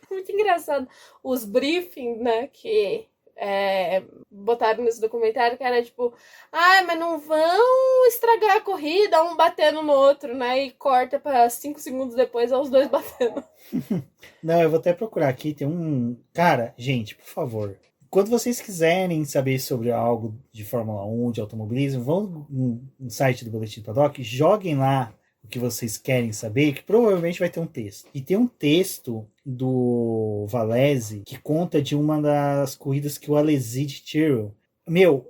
muito engraçado. Os briefings, né? Que... botaram nesse documentário que era tipo, mas não vão estragar a corrida, um batendo no outro, né? E corta para 5 segundos depois os dois batendo. Não, eu vou até procurar aqui, tem um... Cara, gente, por favor, quando vocês quiserem saber sobre algo de Fórmula 1, de automobilismo, vão no site do Boletim do Paddock, joguem lá o que vocês querem saber, que provavelmente vai ter um texto. E tem um texto do Valese que conta de uma das corridas que o Alesi de Tyrrell,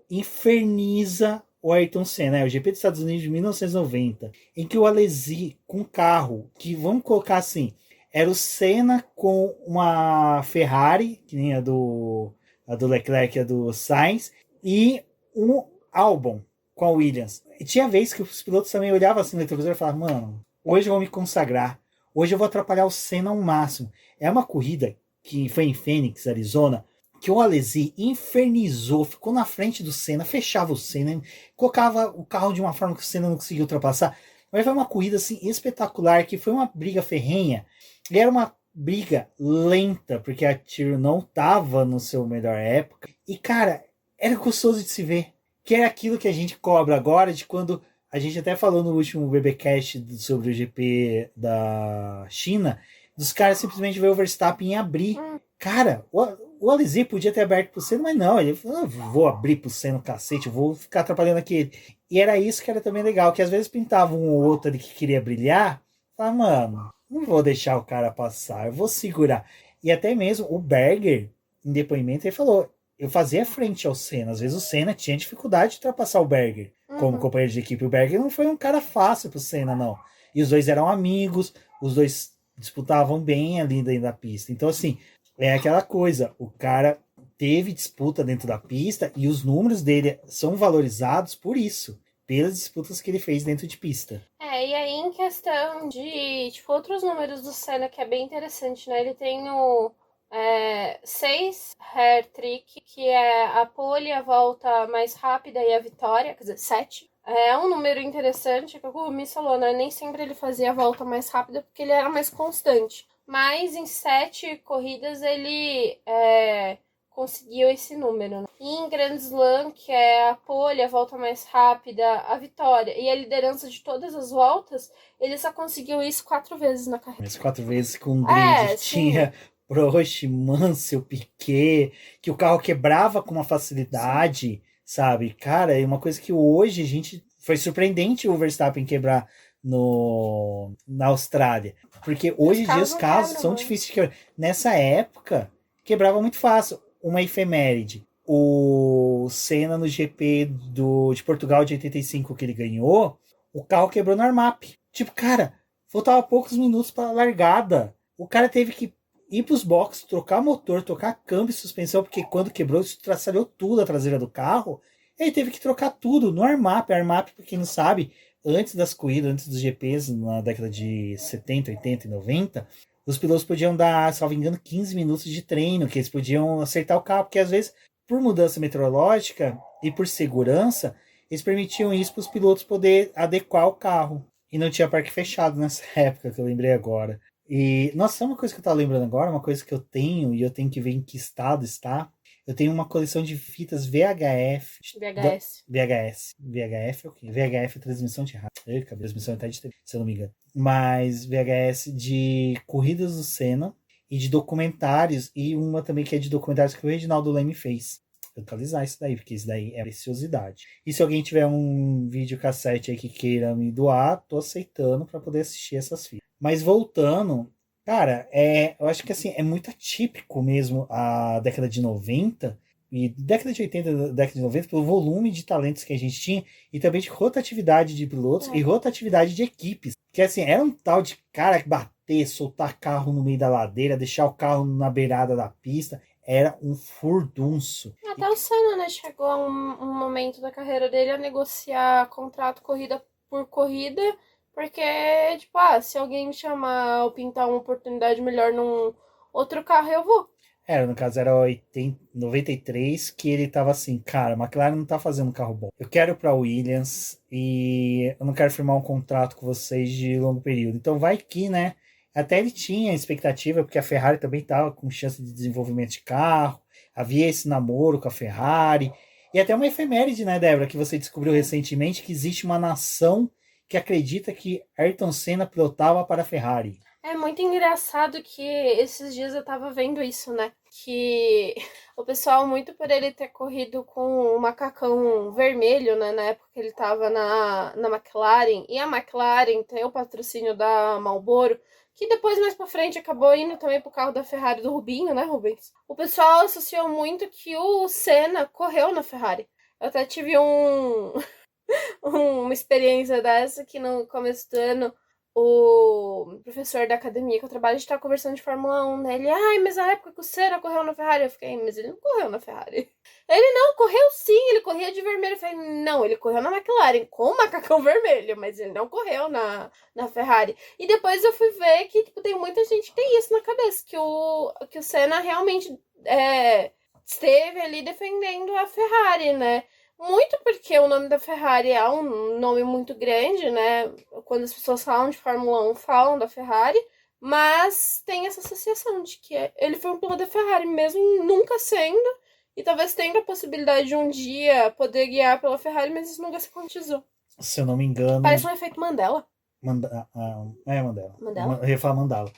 inferniza o Ayrton Senna, o GP dos Estados Unidos de 1990, em que o Alesi, com um carro, que vamos colocar assim, era o Senna com uma Ferrari, que nem a do Leclerc e a do Sainz, e um Albon com a Williams. E tinha vez que os pilotos também olhavam assim no retrovisor e falavam, mano, hoje eu vou me consagrar, hoje eu vou atrapalhar o Senna ao máximo. É uma corrida que foi em Phoenix, Arizona, que o Alesi infernizou, ficou na frente do Senna, fechava o Senna, colocava o carro de uma forma que o Senna não conseguiu ultrapassar. Mas foi uma corrida assim espetacular, que foi uma briga ferrenha, e era uma briga lenta, porque a Tyrrell não estava no seu melhor época. E cara, era gostoso de se ver. Que é aquilo que a gente cobra agora, de quando a gente até falou no último BBcast sobre o GP da China, dos caras simplesmente ver o Verstappen abrir. Cara, o Alesi podia ter aberto pro Senna, mas não, ele falou, vou abrir pro Senna o cacete, vou ficar atrapalhando aqui. E era isso que era também legal, que às vezes pintava um ou outro ali que queria brilhar, falava, mano, não vou deixar o cara passar, eu vou segurar. E até mesmo o Berger, em depoimento, ele falou, eu fazia frente ao Senna. Às vezes o Senna tinha dificuldade de ultrapassar o Berger como companheiro de equipe. O Berger não foi um cara fácil pro Senna, não. E os dois eram amigos, os dois disputavam bem ali dentro da pista. Então, assim, é aquela coisa, o cara teve disputa dentro da pista e os números dele são valorizados por isso, pelas disputas que ele fez dentro de pista. E aí em questão de, tipo, outros números do Senna, que é bem interessante, né? Ele tem o 6 hair trick, que é a pole, a volta mais rápida e a vitória, quer dizer, 7. É um número interessante, que o Gomes falou, né? Nem sempre ele fazia a volta mais rápida, porque ele era mais constante. Mas em 7 corridas ele conseguiu esse número. Né? E em Grand Slam, que é a pole, a volta mais rápida, a vitória e a liderança de todas as voltas, ele só conseguiu isso 4 vezes na carreira. Mas 4 vezes com um grid tinha Prost, Mansell, Piquet, que o carro quebrava com uma facilidade, sabe? Cara, é uma coisa que hoje a gente... Foi surpreendente o Verstappen quebrar na Austrália. Porque hoje em dia os carros são difíceis de quebrar. Nessa época, quebrava muito fácil. Uma efeméride. O Senna no GP de Portugal de 85 que ele ganhou, o carro quebrou no armap. Tipo, cara, faltava poucos minutos para a largada. O cara teve que ir para os boxes, trocar motor, trocar câmbio e suspensão, porque quando quebrou, isso traçalhou tudo a traseira do carro. Ele teve que trocar tudo no armap. Armap, pra quem não sabe, antes das corridas, antes dos GPs, na década de 70, 80 e 90, os pilotos podiam dar, salvo engano, 15 minutos de treino, que eles podiam acertar o carro, porque às vezes, por mudança meteorológica e por segurança, eles permitiam isso para os pilotos poder adequar o carro. E não tinha parque fechado nessa época, que eu lembrei agora. E, nossa, uma coisa que eu tava lembrando agora, uma coisa que eu tenho, e eu tenho que ver em que estado está. Eu tenho uma coleção de fitas VHF. VHF é o quê? VHF é transmissão de rádio. Transmissão até de TV, se eu não me engano. Mas VHS de corridas do Senna e de documentários. E uma também que é de documentários que o Reginaldo Leme fez. Vou atualizar isso daí, porque isso daí é preciosidade. E se alguém tiver um videocassete aí que queira me doar, tô aceitando para poder assistir essas fitas. Mas voltando... Cara, eu acho que assim, é muito atípico mesmo a década de 90 e década de 80, década de 90 pelo volume de talentos que a gente tinha e também de rotatividade de pilotos e rotatividade de equipes. Que assim, era um tal de cara bater, soltar carro no meio da ladeira, deixar o carro na beirada da pista. Era um furdunço. Até o Senna, né? Chegou a um momento da carreira dele a negociar contrato corrida por corrida. Porque, tipo, se alguém me chamar ou pintar uma oportunidade melhor num outro carro, eu vou. No caso era 93 que ele tava assim, cara, a McLaren não tá fazendo um carro bom. Eu quero ir pra Williams e eu não quero firmar um contrato com vocês de longo período. Então vai que, né? Até ele tinha expectativa, porque a Ferrari também tava com chance de desenvolvimento de carro. Havia esse namoro com a Ferrari. E até uma efeméride, né, Débora, que você descobriu recentemente que existe uma nação que acredita que Ayrton Senna pilotava para a Ferrari. É muito engraçado que esses dias eu tava vendo isso, né? Que o pessoal, muito por ele ter corrido com o macacão vermelho, né? Na época que ele tava na McLaren. E a McLaren tem o patrocínio da Marlboro, que depois, mais pra frente, acabou indo também pro carro da Ferrari do Rubinho, né, Rubens? O pessoal associou muito que o Senna correu na Ferrari. Eu até tive uma experiência dessa que no começo do ano o professor da academia que eu trabalho, a gente tava conversando de Fórmula 1, né? Ele, mas a época que o Senna correu na Ferrari, eu fiquei, mas ele não correu na Ferrari. Ele não, correu sim, ele corria de vermelho. Eu falei, não, ele correu na McLaren com o macacão vermelho, mas ele não correu na Ferrari. E depois eu fui ver que, tipo, tem muita gente que tem isso na cabeça, que o Senna realmente esteve ali defendendo a Ferrari, né? Muito porque o nome da Ferrari é um nome muito grande, né? Quando as pessoas falam de Fórmula 1, falam da Ferrari. Mas tem essa associação de que ele foi um piloto da Ferrari, mesmo nunca sendo. E talvez tenha a possibilidade de um dia poder guiar pela Ferrari, mas isso nunca se concretizou. Se eu não me engano... Parece um efeito Mandela. Mandela. Mandela? Eu ia falar Mandala.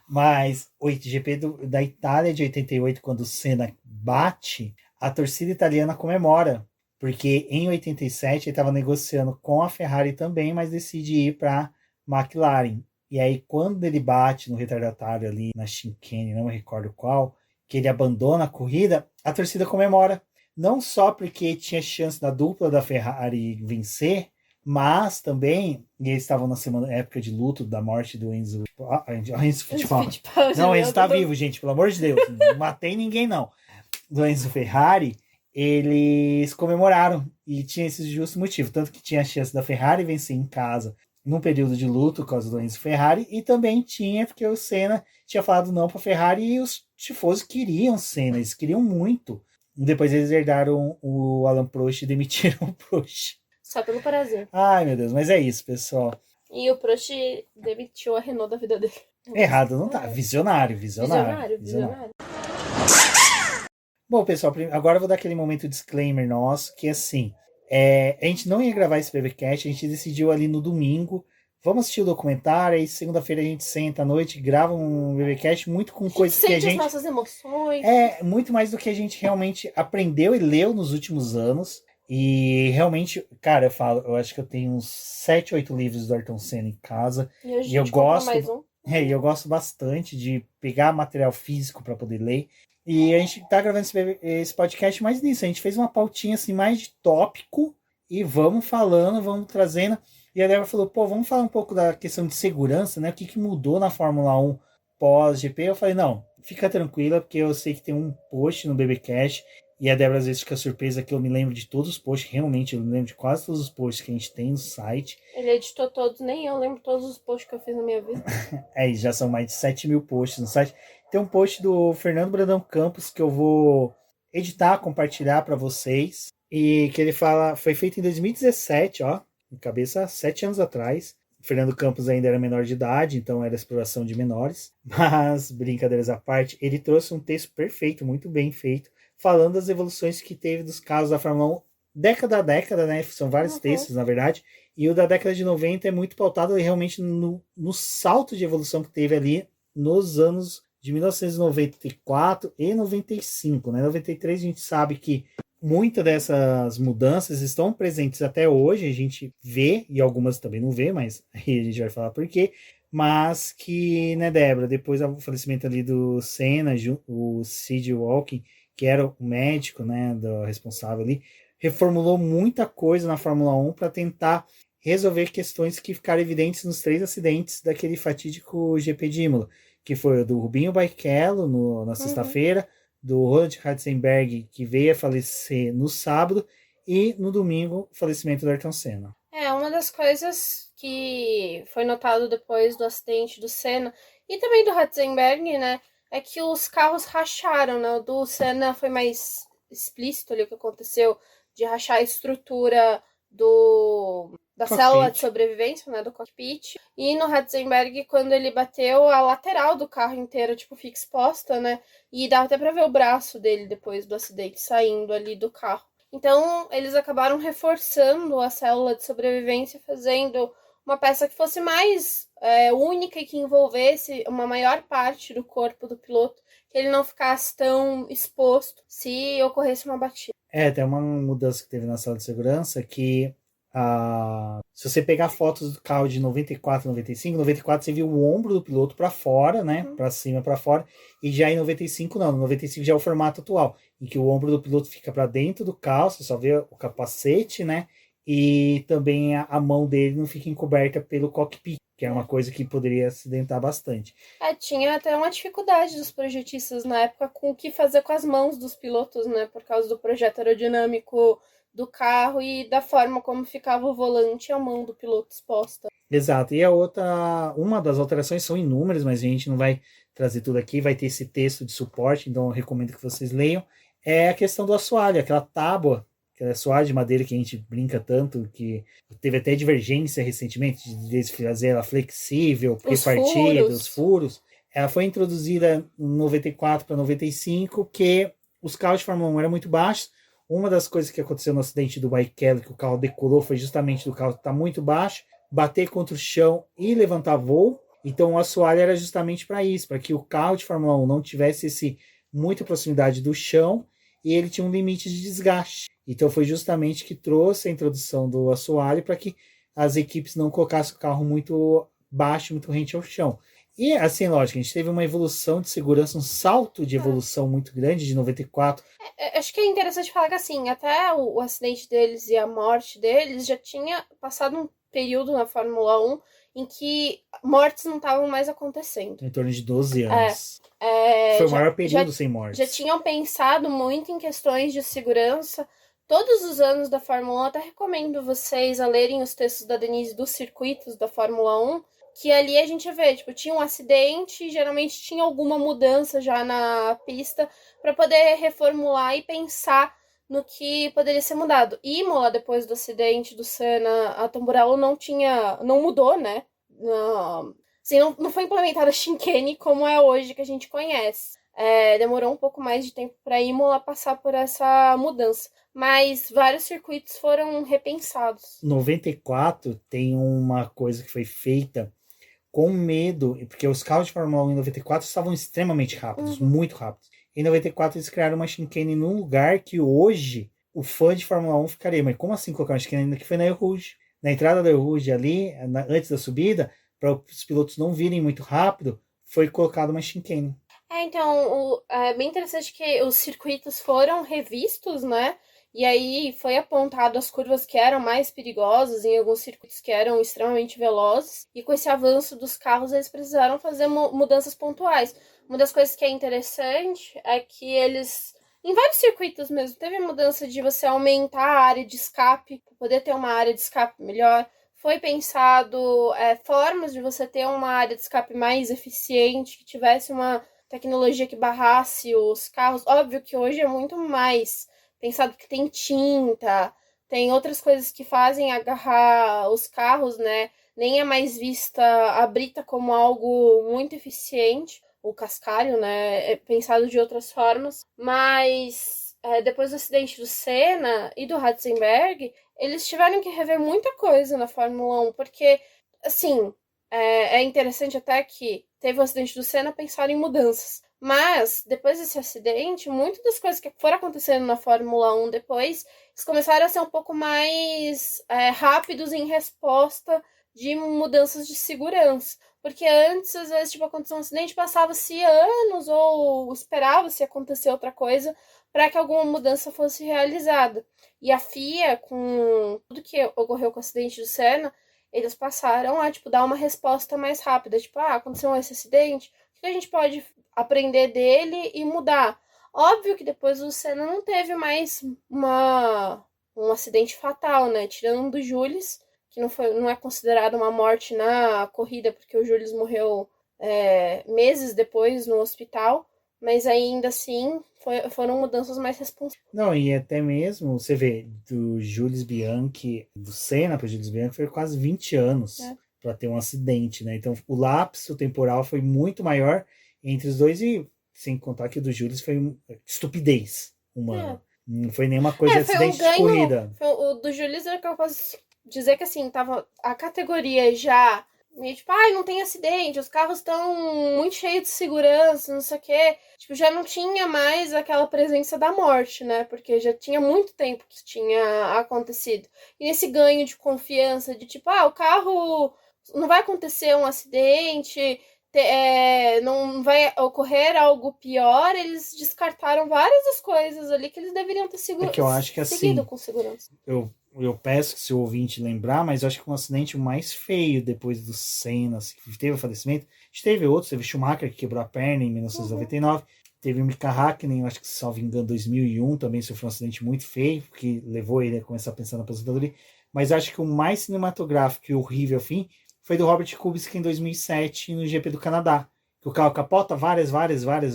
Mas o GP da Itália de 88, quando o Senna bate, a torcida italiana comemora. Porque em 87 ele estava negociando com a Ferrari também, mas decide ir para McLaren. E aí quando ele bate no retardatário ali na chicane, não me recordo qual, que ele abandona a corrida, a torcida comemora. Não só porque tinha chance da dupla da Ferrari vencer, mas também, e eles estavam na época de luto da morte do Enzo Fittipaldi. Não, o Enzo tá vivo, gente, pelo amor de Deus. Não matei ninguém, não. Do Enzo Ferrari, eles comemoraram e tinha esse justo motivo, tanto que tinha a chance da Ferrari vencer em casa num período de luto por causa do Enzo Ferrari, e também tinha porque o Senna tinha falado não para a Ferrari e os tifosi queriam Senna, eles queriam muito. E depois eles herdaram o Alain Prost e demitiram o Prost. Só pelo prazer. Ai, meu Deus, mas é isso, pessoal. E o Prost demitiu a Renault da vida dele. Errado não tá, visionário. Bom, pessoal, agora eu vou dar aquele momento disclaimer nosso, que assim, a gente não ia gravar esse BBcast, a gente decidiu ali no domingo, vamos assistir o documentário, aí segunda-feira a gente senta à noite, grava um BBcast muito com A gente coisas que a sente as gente... nossas emoções. Muito mais do que a gente realmente aprendeu e leu nos últimos anos. E realmente, cara, eu acho que eu tenho uns 7, 8 livros do Ayrton Senna em casa. E a E eu gente compra gosto, mais um. e eu gosto bastante de pegar material físico para poder ler. E a gente tá gravando esse podcast mais nisso. A gente fez uma pautinha assim mais de tópico e vamos falando, vamos trazendo. E a Débora falou, pô, vamos falar um pouco da questão de segurança, né? O que mudou na Fórmula 1 pós-GP? Eu falei, não, fica tranquila, porque eu sei que tem um post no BBcast. E a Débora às vezes fica surpresa que eu me lembro de todos os posts. Realmente, eu me lembro de quase todos os posts que a gente tem no site. Ele editou todos, nem eu lembro todos os posts que eu fiz na minha vida. Já são mais de 7 mil posts no site. Tem um post do Fernando Brandão Campos que eu vou editar, compartilhar para vocês. E que ele fala, foi feito em 2017, ó, em cabeça, 7 anos atrás. O Fernando Campos ainda era menor de idade, então era exploração de menores. Mas, brincadeiras à parte, ele trouxe um texto perfeito, muito bem feito, falando das evoluções que teve dos carros da Fórmula 1 década a década, né? São vários textos, na verdade. E o da década de 90 é muito pautado realmente no salto de evolução que teve ali nos anos de 1994 e 95, né? 93 a gente sabe que muitas dessas mudanças estão presentes até hoje, a gente vê, e algumas também não vê, mas aí a gente vai falar por quê. Mas que, né, Débora, depois do falecimento ali do Senna, o Sid Walking, que era o médico, né, do responsável ali, reformulou muita coisa na Fórmula 1 para tentar resolver questões que ficaram evidentes nos 3 acidentes daquele fatídico GP de Imola, que foi o do Rubinho Barrichello na sexta-feira, do Roland Ratzenberger, que veio a falecer no sábado, e no domingo, o falecimento do Ayrton Senna. Uma das coisas que foi notado depois do acidente do Senna, e também do Ratzenberger, né, é que os carros racharam, né? O do Senna foi mais explícito ali o que aconteceu, de rachar a estrutura da célula de sobrevivência, né, do cockpit. E no Ratzenberger, quando ele bateu, a lateral do carro inteiro, tipo, fica exposta, né? E dava até pra ver o braço dele depois do acidente saindo ali do carro. Então, eles acabaram reforçando a célula de sobrevivência, fazendo uma peça que fosse mais única e que envolvesse uma maior parte do corpo do piloto, que ele não ficasse tão exposto se ocorresse uma batida. Tem uma mudança que teve na sala de segurança que se você pegar fotos do carro de 94, 95, 94 você viu o ombro do piloto para fora, né? Para cima, para fora. E já em 95 não, no 95 já é o formato atual, em que o ombro do piloto fica para dentro do carro, você só vê o capacete, né? E também a mão dele não fica encoberta pelo cockpit, que é uma coisa que poderia acidentar bastante. Tinha até uma dificuldade dos projetistas na época com o que fazer com as mãos dos pilotos, né? Por causa do projeto aerodinâmico do carro e da forma como ficava o volante e a mão do piloto exposta. Exato. E uma das alterações são inúmeras, mas a gente não vai trazer tudo aqui, vai ter esse texto de suporte, então eu recomendo que vocês leiam. É a questão do assoalho, aquela tábua, aquela assoalho de madeira que a gente brinca tanto, que teve até divergência recentemente, de fazer ela flexível, porque partia dos furos. Ela foi introduzida em 94 para 95, que os carros de Fórmula 1 eram muito baixos. Uma das coisas que aconteceu no acidente do Barrichello, que o carro decolou, foi justamente do carro estar muito baixo, bater contra o chão e levantar voo. Então o assoalho era justamente para isso, para que o carro de Fórmula 1 não tivesse muita proximidade do chão e ele tinha um limite de desgaste. Então foi justamente que trouxe a introdução do assoalho para que as equipes não colocassem o carro muito baixo, muito rente ao chão. E assim, lógico, a gente teve uma evolução de segurança, um salto de evolução muito grande de 94. Acho que é interessante falar que assim, até o acidente deles e a morte deles já tinha passado um período na Fórmula 1 em que mortes não estavam mais acontecendo. Em torno de 12 anos. Foi o maior período sem mortes. Já tinham pensado muito em questões de segurança. Todos os anos da Fórmula 1, até recomendo vocês a lerem os textos da Denise dos circuitos da Fórmula 1, que ali a gente vê, tinha um acidente e geralmente tinha alguma mudança já na pista para poder reformular e pensar no que poderia ser mudado. Imola, depois do acidente do Senna, a Tamburello não mudou, né? Não foi implementada a chicane como é hoje que a gente conhece. demorou um pouco mais de tempo para Imola passar por essa mudança. Mas vários circuitos foram repensados. 94 tem uma coisa que foi feita com medo, porque os carros de Fórmula 1 em 94 estavam extremamente rápidos, muito rápidos. Em 94 eles criaram uma chicane num lugar que hoje o fã de Fórmula 1 ficaria, mas como assim colocar uma chicane? Que foi na Eau Rouge. Na entrada da Eau Rouge ali, antes da subida, para os pilotos não virem muito rápido, foi colocada uma chicane. Então, é bem interessante que os circuitos foram revistos, né? E aí foi apontado as curvas que eram mais perigosas em alguns circuitos que eram extremamente velozes. E com esse avanço dos carros, eles precisaram fazer mudanças pontuais. Uma das coisas que é interessante é que eles, em vários circuitos mesmo, teve a mudança de você aumentar a área de escape, para poder ter uma área de escape melhor. Foi pensado formas de você ter uma área de escape mais eficiente, que tivesse uma tecnologia que barrasse os carros. Óbvio que hoje é muito mais pensado que tem tinta, tem outras coisas que fazem agarrar os carros, né? Nem é mais vista a brita como algo muito eficiente, o cascalho, né? É pensado de outras formas, mas depois do acidente do Senna e do Ratzenberger, eles tiveram que rever muita coisa na Fórmula 1, porque, assim, é interessante até que teve o acidente do Senna, pensaram em mudanças. Mas, depois desse acidente, muitas das coisas que foram acontecendo na Fórmula 1 depois, eles começaram a ser um pouco mais rápidos em resposta de mudanças de segurança. Porque antes, às vezes, tipo, acontecia um acidente, passava-se anos ou esperava-se acontecer outra coisa para que alguma mudança fosse realizada. E a FIA, com tudo que ocorreu com o acidente do Senna, eles passaram a, tipo, dar uma resposta mais rápida. Tipo, aconteceu esse acidente, o que a gente pode aprender dele e mudar? Óbvio que depois o Senna não teve mais um acidente fatal, né? Tirando do Jules, que não é considerado uma morte na corrida, porque o Jules morreu meses depois no hospital, mas ainda assim foram mudanças mais responsáveis. Não, e até mesmo, você vê, do Jules Bianchi, do Senna para o Jules Bianchi, foi quase 20 anos para ter um acidente, né? Então o lapso temporal foi muito maior entre os dois, e sem contar que o do Jules foi estupidez humana. Não foi nenhuma coisa de acidente de corrida. O do Jules é que eu posso dizer que assim, tava a categoria já meio tipo, não tem acidente, os carros estão muito cheios de segurança, não sei o quê. Tipo, já não tinha mais aquela presença da morte, né? Porque já tinha muito tempo que isso tinha acontecido. E nesse ganho de confiança, de tipo, o carro não vai acontecer um acidente, não vai ocorrer algo pior, eles descartaram várias das coisas ali que eles deveriam ter que eu acho que, seguido assim, com segurança. Eu peço que se o ouvinte lembrar, mas eu acho que um acidente mais feio depois do Senna, assim, que teve o falecimento, a gente teve outros, teve Schumacher que quebrou a perna em 1999, teve o Mika Hakkinen, eu acho que, salvo engano, 2001 também sofreu um acidente muito feio, que levou ele a começar a pensar na aposentadoria, mas acho que o mais cinematográfico e horrível, fim, foi do Robert Kubica em 2007 no GP do Canadá, que o carro capota várias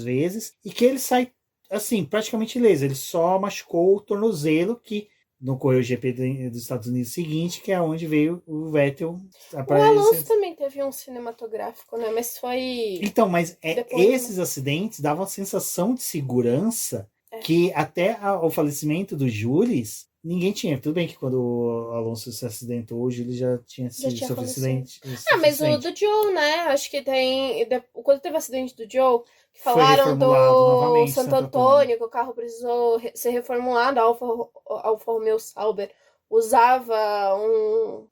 vezes, e que ele sai, assim, praticamente ileso, ele só machucou o tornozelo, que não correu o GP dos Estados Unidos seguinte, que é onde veio o Vettel aparecer. O Alonso também teve um cinematográfico, né? Mas foi... Então, mas esses acidentes davam a sensação de segurança que até o falecimento do Jules, ninguém tinha. Tudo bem que quando o Alonso se acidentou, o Jules já tinha sofrido acidente. Mas o do Joe, né? Acho que tem... Quando teve o acidente do Joe, que falaram do Santo Antônio, que o carro precisou ser reformulado, a Alfa Romeo Sauber usava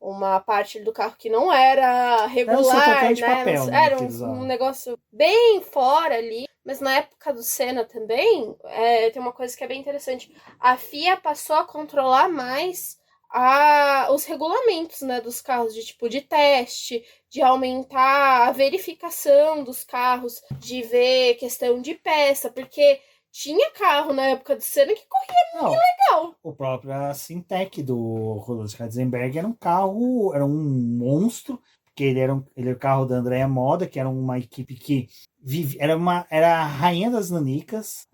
uma parte do carro que não era regular, de papel, né? Era um negócio bem fora ali. Mas na época do Senna também, tem uma coisa que é bem interessante. A FIA passou a controlar mais os regulamentos, né, dos carros, de teste, de aumentar a verificação dos carros, de ver questão de peça, porque tinha carro na época do Senna que corria muito legal. O próprio Sintec do Roland Ratzenberger era um carro, era um monstro, porque ele era o carro da Andrea Moda, que era uma equipe que era a rainha das nanicas,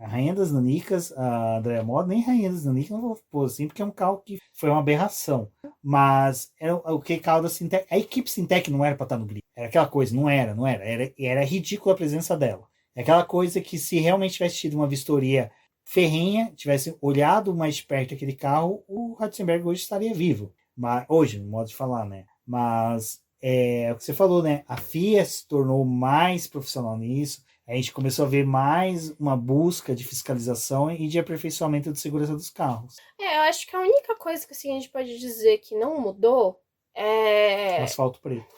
a Andrea Moda, nem rainha das nanicas, não vou pôr assim, porque é um carro que foi uma aberração, mas era o que carro da Sintec, a equipe Sintec não era para estar no grid, era aquela coisa, não era ridícula a presença dela. É aquela coisa que se realmente tivesse tido uma vistoria ferrenha, tivesse olhado mais de perto aquele carro, o Ratzenberger hoje estaria vivo. Mas, hoje, no modo de falar, né? Mas é o que você falou, né? A FIA se tornou mais profissional nisso. A gente começou a ver mais uma busca de fiscalização e de aperfeiçoamento de segurança dos carros. Eu acho que a única coisa que assim, a gente pode dizer que não mudou O asfalto preto.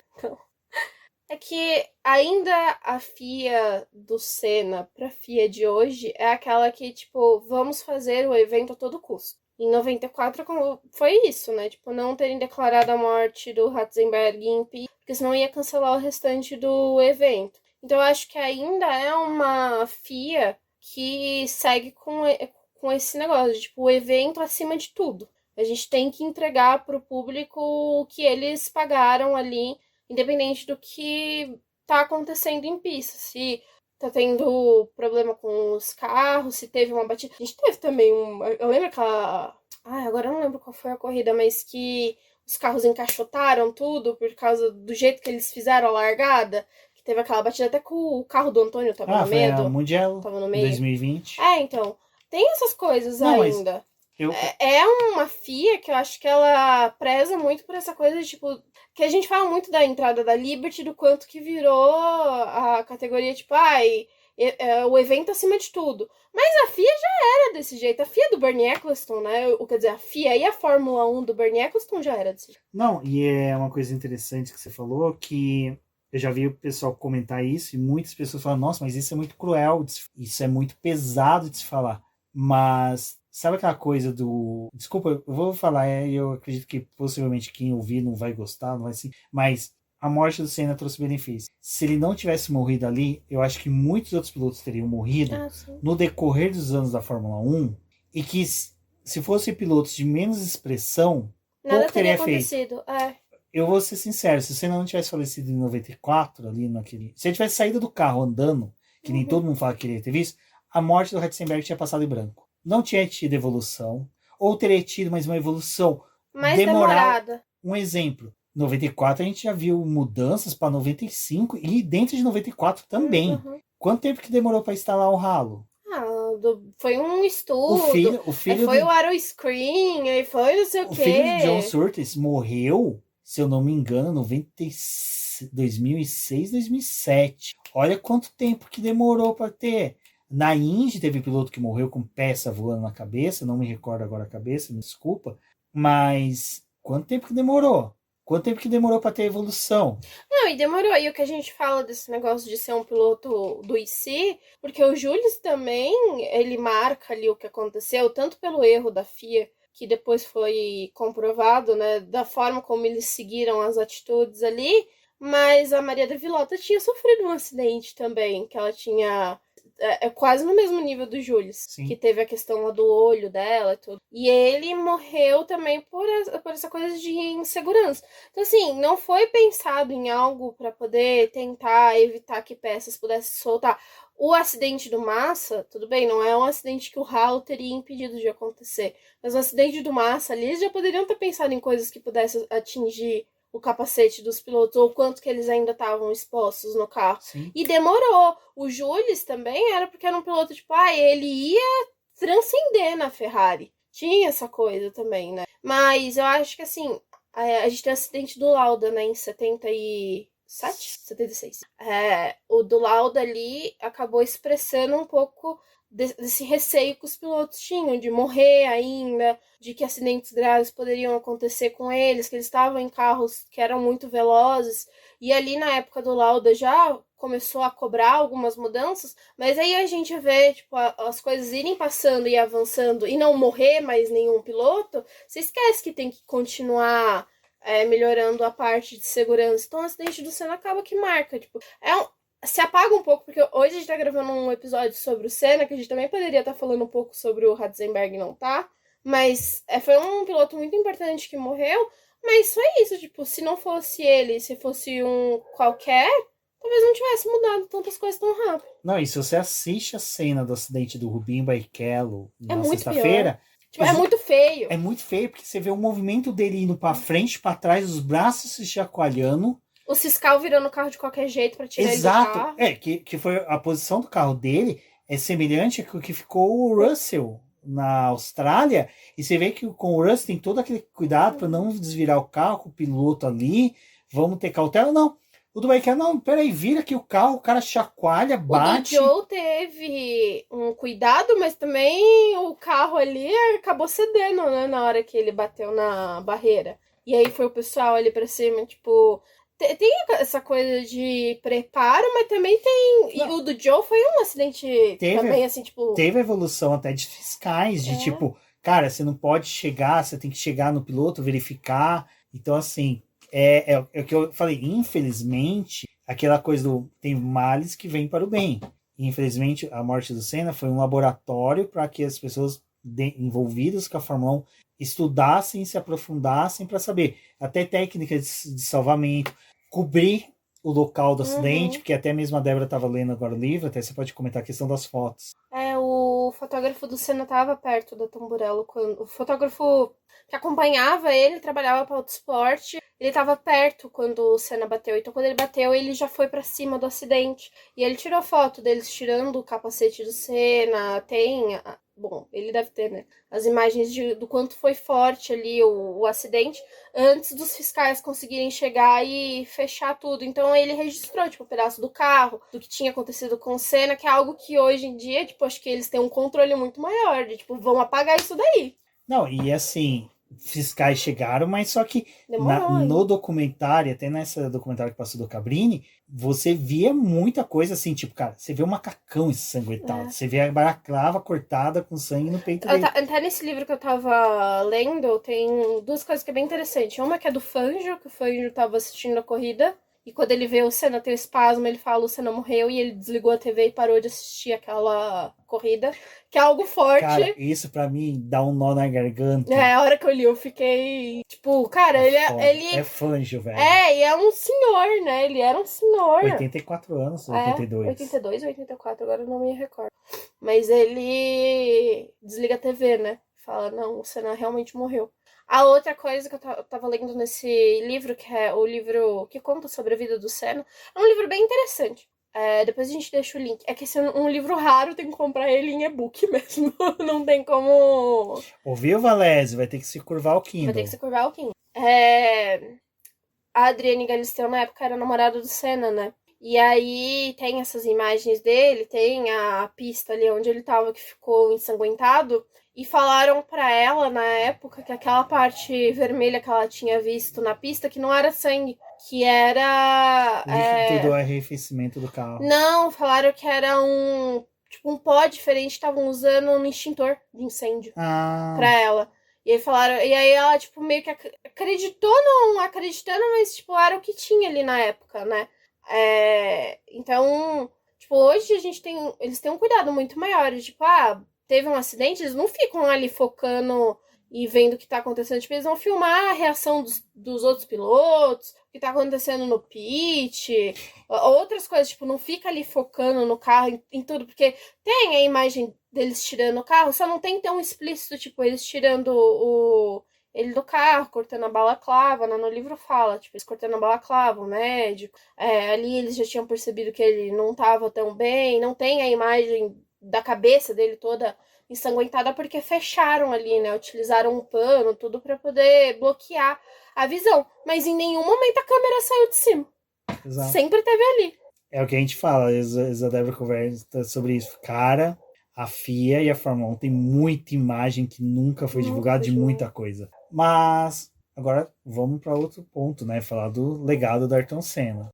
é que ainda a FIA do Senna pra FIA de hoje é aquela que, tipo, vamos fazer o evento a todo custo. Em 94 foi isso, né? Tipo, não terem declarado a morte do Ratzenberger em Pista, porque senão ia cancelar o restante do evento. Então eu acho que ainda é uma FIA que segue com esse negócio de, tipo, o evento acima de tudo. A gente tem que entregar pro público o que eles pagaram ali, independente do que tá acontecendo em pista. Se tá tendo problema com os carros, se teve uma batida. A gente teve também eu lembro aquela. Ai, agora eu não lembro qual foi a corrida, mas que os carros encaixotaram tudo por causa do jeito que eles fizeram a largada. Que teve aquela batida até que o carro do Antônio tava no meio. Foi a Mugello, tava no meio. 2020. Então. Tem essas coisas não, ainda. Eu... É uma FIA que eu acho que ela preza muito por essa coisa de, tipo, que a gente fala muito da entrada da Liberty, do quanto que virou a categoria, tipo, o evento acima de tudo. Mas a FIA já era desse jeito. A FIA do Bernie Eccleston, né? Quer dizer, a FIA e a Fórmula 1 do Bernie Eccleston já era desse jeito. Não, e é uma coisa interessante que você falou, que eu já vi o pessoal comentar isso, e muitas pessoas falam, nossa, mas isso é muito cruel, isso é muito pesado de se falar. Mas sabe aquela coisa do... Desculpa, eu vou falar, eu acredito que possivelmente quem ouvir não vai gostar, não vai assim, mas a morte do Senna trouxe benefício. Se ele não tivesse morrido ali, eu acho que muitos outros pilotos teriam morrido no decorrer dos anos da Fórmula 1, e que se fossem pilotos de menos expressão, pouco teria acontecido. Eu vou ser sincero, se o Senna não tivesse falecido em 94, ali naquele... Se ele tivesse saído do carro andando, que nem todo mundo fala que ele ia ter visto, a morte do Ratzenberger tinha passado em branco. Não tinha tido evolução, ou teria tido mais uma evolução mais demorada. Um exemplo, 94 a gente já viu mudanças para 95 e dentro de 94 também. Quanto tempo que demorou para instalar o ralo? Foi um estudo. O filho foi o aeroscreen, aí foi não sei o quê. O filho de John Surtees morreu, se eu não me engano, 2006, 2007. Olha quanto tempo que demorou para ter. Na Indy teve piloto que morreu com peça voando na cabeça, não me recordo agora a cabeça, me desculpa, mas quanto tempo que demorou? Quanto tempo que demorou para ter evolução? Não, e demorou. E o que a gente fala desse negócio de ser um piloto do IC, porque o Jules também, ele marca ali o que aconteceu, tanto pelo erro da FIA, que depois foi comprovado, né, da forma como eles seguiram as atitudes ali, mas a Maria da Vilota tinha sofrido um acidente também, que ela tinha... quase no mesmo nível do Jules, que teve a questão lá do olho dela e tudo. E ele morreu também por essa coisa de insegurança. Então, assim, não foi pensado em algo para poder tentar evitar que peças pudessem soltar. O acidente do Massa, tudo bem, não é um acidente que o ralo teria impedido de acontecer. Mas o acidente do Massa ali, eles já poderiam ter pensado em coisas que pudessem atingir o capacete dos pilotos, ou quanto que eles ainda estavam expostos no carro. E demorou. O Jules também era porque era um piloto, tipo, ele ia transcender na Ferrari. Tinha essa coisa também, né? Mas eu acho que, assim, a gente tem o acidente do Lauda, né, em 76. O do Lauda ali acabou expressando um pouco desse receio que os pilotos tinham, de morrer ainda, de que acidentes graves poderiam acontecer com eles, que eles estavam em carros que eram muito velozes, e ali na época do Lauda já começou a cobrar algumas mudanças, mas aí a gente vê, tipo, as coisas irem passando e avançando e não morrer mais nenhum piloto, você esquece que tem que continuar melhorando a parte de segurança. Então o acidente do Senna acaba que marca, tipo, se apaga um pouco, porque hoje a gente tá gravando um episódio sobre o Senna, que a gente também poderia estar falando um pouco sobre o Ratzenberger, não tá? Mas foi um piloto muito importante que morreu, mas foi isso, tipo, se não fosse ele, se fosse um qualquer, talvez não tivesse mudado tantas coisas tão rápido. Não, e se você assiste a cena do acidente do Rubinho Barrichello na sexta-feira, tipo, é muito feio. É muito feio, porque você vê o movimento dele indo pra frente, pra trás, os braços se chacoalhando. O fiscal virando o carro de qualquer jeito pra tirar Exato. ele do carro. Que foi a posição do carro dele é semelhante com o que ficou o Russell na Austrália. E você vê que com o Russell tem todo aquele cuidado para não desvirar o carro com o piloto ali. Vamos ter cautela. Não. O do Barrichello, não, peraí, vira aqui o carro, o cara chacoalha, bate. O do Joe teve um cuidado, mas também o carro ali acabou cedendo, né, na hora que ele bateu na barreira. E aí foi o pessoal ali pra cima, tipo... Tem essa coisa de preparo, mas também tem... E o do Joe foi um acidente também, assim, tipo... Teve evolução até de fiscais, de tipo... Cara, você não pode chegar, você tem que chegar no piloto, verificar. Então, assim... É o que eu falei, infelizmente, aquela coisa do tem males que vêm para o bem. Infelizmente, a morte do Senna foi um laboratório para que as pessoas envolvidas com a Fórmula 1 estudassem, se aprofundassem para saber até técnicas de salvamento, cobrir o local do acidente, porque até mesmo a Débora estava lendo agora o livro, até você pode comentar a questão das fotos. O fotógrafo do Senna estava perto da Tamburello quando... O fotógrafo que acompanhava ele trabalhava para Autosport. Ele estava perto quando o Senna bateu. Então, quando ele bateu, ele já foi para cima do acidente. E ele tirou foto deles tirando o capacete do Senna. Tem... Bom, ele deve ter, né? As imagens do quanto foi forte ali o acidente antes dos fiscais conseguirem chegar e fechar tudo. Então, ele registrou, tipo, um pedaço do carro, do que tinha acontecido com o Senna, que é algo que hoje em dia, tipo, acho que eles têm um controle muito maior. De, tipo, vão apagar isso daí. Não, e assim... Fiscais chegaram, mas só que Demorou, no documentário, até nessa documentário que passou do Cabrini, você via muita coisa assim, tipo, cara, você vê um macacão ensanguentado, você vê a balaclava cortada com sangue no peito dele. Até nesse livro que eu tava lendo, tem duas coisas que é bem interessante. Uma que é do Fangio, que o Fangio tava assistindo a corrida, e quando ele vê o Senna ter espasmo, ele fala, o Senna morreu, e ele desligou a TV e parou de assistir aquela corrida, que é algo forte. Cara, isso pra mim dá um nó na garganta. A hora que eu li, eu fiquei, tipo, cara, ele é Fangio, velho. E é um senhor, né? Ele era um senhor. 84 anos, 82. 82 ou 84, agora eu não me recordo. Mas ele desliga a TV, né? Fala, não, o Senna realmente morreu. A outra coisa que eu tava lendo nesse livro, que é o livro que conta sobre a vida do Senna, é um livro bem interessante. Depois a gente deixa o link. É que esse é um livro raro, tem que comprar ele em e-book mesmo. Não tem como... Ouviu, Valese? Vai ter que se curvar o Kindle. Vai ter que se curvar o Kindle. A Adriane Galisteu, na época, era namorada do Senna, né? E aí tem essas imagens dele, tem a pista ali onde ele tava que ficou ensanguentado. E falaram pra ela, na época, que aquela parte vermelha que ela tinha visto na pista, que não era sangue, que era... líquido do arrefecimento do carro. Não, falaram que era um pó diferente, estavam usando um extintor de incêndio pra ela. E aí falaram, e aí ela, tipo, meio que acreditou, não acreditando, mas, tipo, era o que tinha ali na época, né? Então, tipo, hoje eles têm um cuidado muito maior, de, tipo, teve um acidente, eles não ficam ali focando e vendo o que tá acontecendo. Tipo, eles vão filmar a reação dos outros pilotos, o que tá acontecendo no pit, outras coisas, tipo, não fica ali focando no carro, em tudo, porque tem a imagem deles tirando o carro, só não tem tão explícito, tipo, eles tirando ele do carro, cortando a balaclava, né? No livro fala, tipo, eles cortando a balaclava, o médico, ali eles já tinham percebido que ele não tava tão bem, não tem a imagem da cabeça dele toda ensanguentada porque fecharam ali, né? Utilizaram um pano, tudo para poder bloquear a visão. Mas em nenhum momento a câmera saiu de cima. Exato. Sempre teve ali. É o que a gente fala, a Débora conversa sobre isso. Cara, a FIA e a Fórmula 1 tem muita imagem que nunca foi divulgada de muita coisa. Mas agora vamos para outro ponto, né? Falar do legado do Ayrton Senna.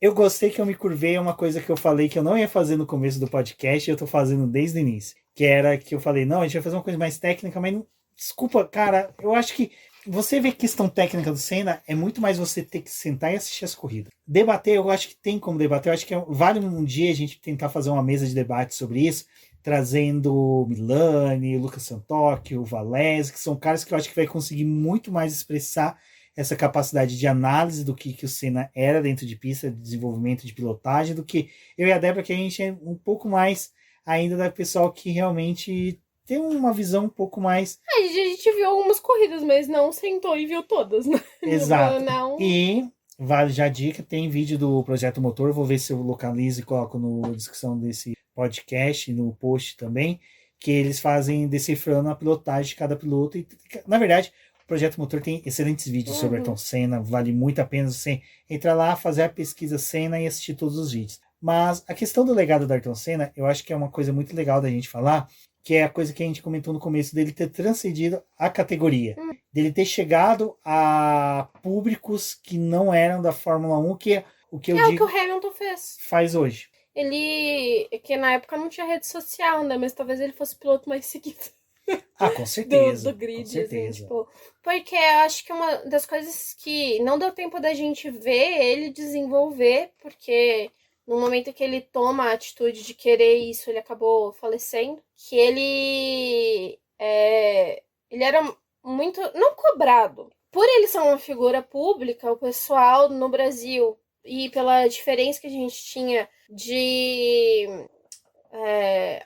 Eu gostei que eu me curvei, é uma coisa que eu falei que eu não ia fazer no começo do podcast e eu tô fazendo desde o início. Que era que eu falei, não, a gente vai fazer uma coisa mais técnica, mas não... Desculpa, cara, eu acho que você vê questão técnica do Senna é muito mais você ter que sentar e assistir as corridas. Debater, eu acho que tem como debater, eu acho que vale um dia a gente tentar fazer uma mesa de debate sobre isso, trazendo o Milani, o Lucas Santocchi, o Valese, que são caras que eu acho que vai conseguir muito mais expressar essa capacidade de análise do que o Senna era dentro de pista, de desenvolvimento de pilotagem, do que eu e a Débora, que a gente é um pouco mais ainda da pessoal que realmente ter uma visão um pouco mais... A gente viu algumas corridas, mas não sentou e viu todas, né? Exato. Não. E vale já a dica, tem vídeo do Projeto Motor, vou ver se eu localizo e coloco na descrição desse podcast, no post também, que eles fazem decifrando a pilotagem de cada piloto. E, na verdade, o Projeto Motor tem excelentes vídeos sobre Ayrton Senna, vale muito a pena você entrar lá, fazer a pesquisa Senna e assistir todos os vídeos. Mas a questão do legado do Ayrton Senna, eu acho que é uma coisa muito legal da gente falar, que é a coisa que a gente comentou no começo, dele ter transcendido a categoria, dele ter chegado a públicos que não eram da Fórmula 1, que é o que eu digo, o que o Hamilton faz hoje. Ele, que na época não tinha rede social, né, mas talvez ele fosse o piloto mais seguido. Com certeza. Do grid, com certeza. assim, tipo, porque eu acho que uma das coisas que não deu tempo da gente ver ele desenvolver, porque no momento que ele toma a atitude de querer isso, ele acabou falecendo, que ele era muito, não cobrado. Por ele ser uma figura pública, o pessoal no Brasil, e pela diferença que a gente tinha de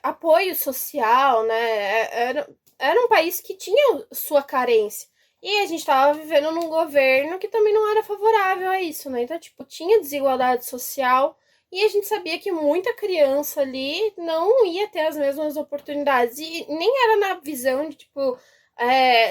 apoio social, né? Era um país que tinha sua carência. E a gente estava vivendo num governo que também não era favorável a isso, né? Então, tipo, tinha desigualdade social e a gente sabia que muita criança ali não ia ter as mesmas oportunidades. E nem era na visão de, tipo,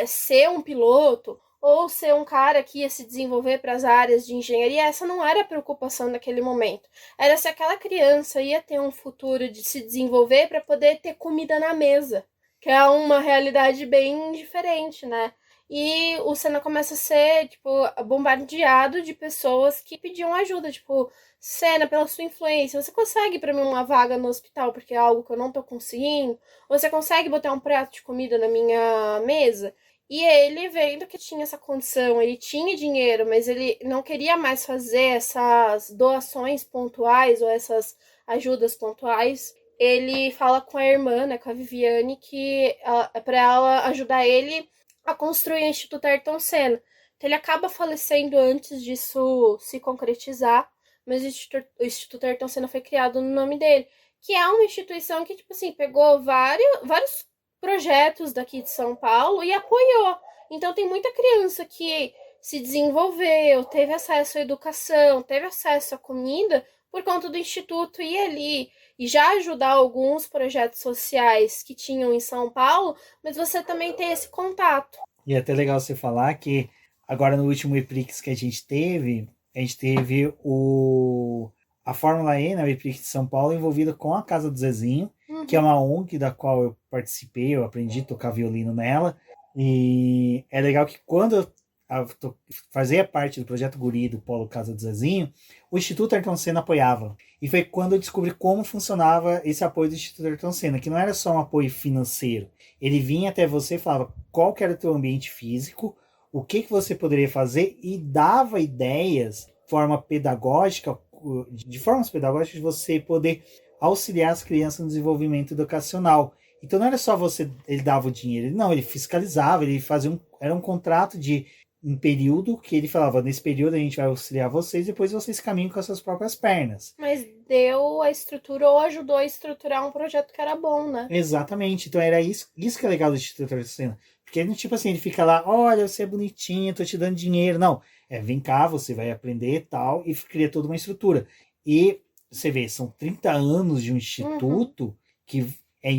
ser um piloto ou ser um cara que ia se desenvolver para as áreas de engenharia. Essa não era a preocupação naquele momento. Era se aquela criança ia ter um futuro de se desenvolver para poder ter comida na mesa, que é uma realidade bem diferente, né? E o Senna começa a ser, tipo, bombardeado de pessoas que pediam ajuda, tipo, Senna, pela sua influência, você consegue para mim uma vaga no hospital porque é algo que eu não tô conseguindo? Você consegue botar um prato de comida na minha mesa? E ele, vendo que tinha essa condição, ele tinha dinheiro, mas ele não queria mais fazer essas doações pontuais ou essas ajudas pontuais, ele fala com a irmã, né, com a Viviane, que para ela ajudar ele a construir o Instituto Ayrton Senna. Então ele acaba falecendo antes disso se concretizar, mas o Instituto Ayrton Senna foi criado no nome dele, que é uma instituição que, tipo assim, pegou vários projetos daqui de São Paulo e apoiou. Então tem muita criança que se desenvolveu, teve acesso à educação, teve acesso à comida por conta do Instituto ir ali e já ajudar alguns projetos sociais que tinham em São Paulo, mas você também tem esse contato. E é até legal você falar que agora no último EPRIX que a gente teve a Fórmula E, né, o EPRIX de São Paulo, envolvida com a Casa do Zezinho, que é uma ONG da qual eu participei, eu aprendi a tocar violino nela, e é legal que quando eu fazia parte do Projeto Guri do Polo Casa do Zezinho, o Instituto Ayrton Senna apoiava. E foi quando eu descobri como funcionava esse apoio do Instituto Ayrton Senna, que não era só um apoio financeiro. Ele vinha até você e falava qual que era o teu ambiente físico, o que você poderia fazer, e dava ideias de formas pedagógicas de você poder auxiliar as crianças no desenvolvimento educacional. Então não era só ele dava o dinheiro, ele fiscalizava, ele fazia era um contrato de um período que ele falava, nesse período a gente vai auxiliar vocês, depois vocês caminham com as suas próprias pernas. Mas deu a estrutura ou ajudou a estruturar um projeto que era bom, né? Exatamente, então era isso que é legal do Instituto Ayrton Senna, porque ele, tipo assim, ele fica lá, olha, você é bonitinho, tô te dando dinheiro, não, vem cá, você vai aprender e tal, e cria toda uma estrutura. E você vê, são 30 anos de um instituto que é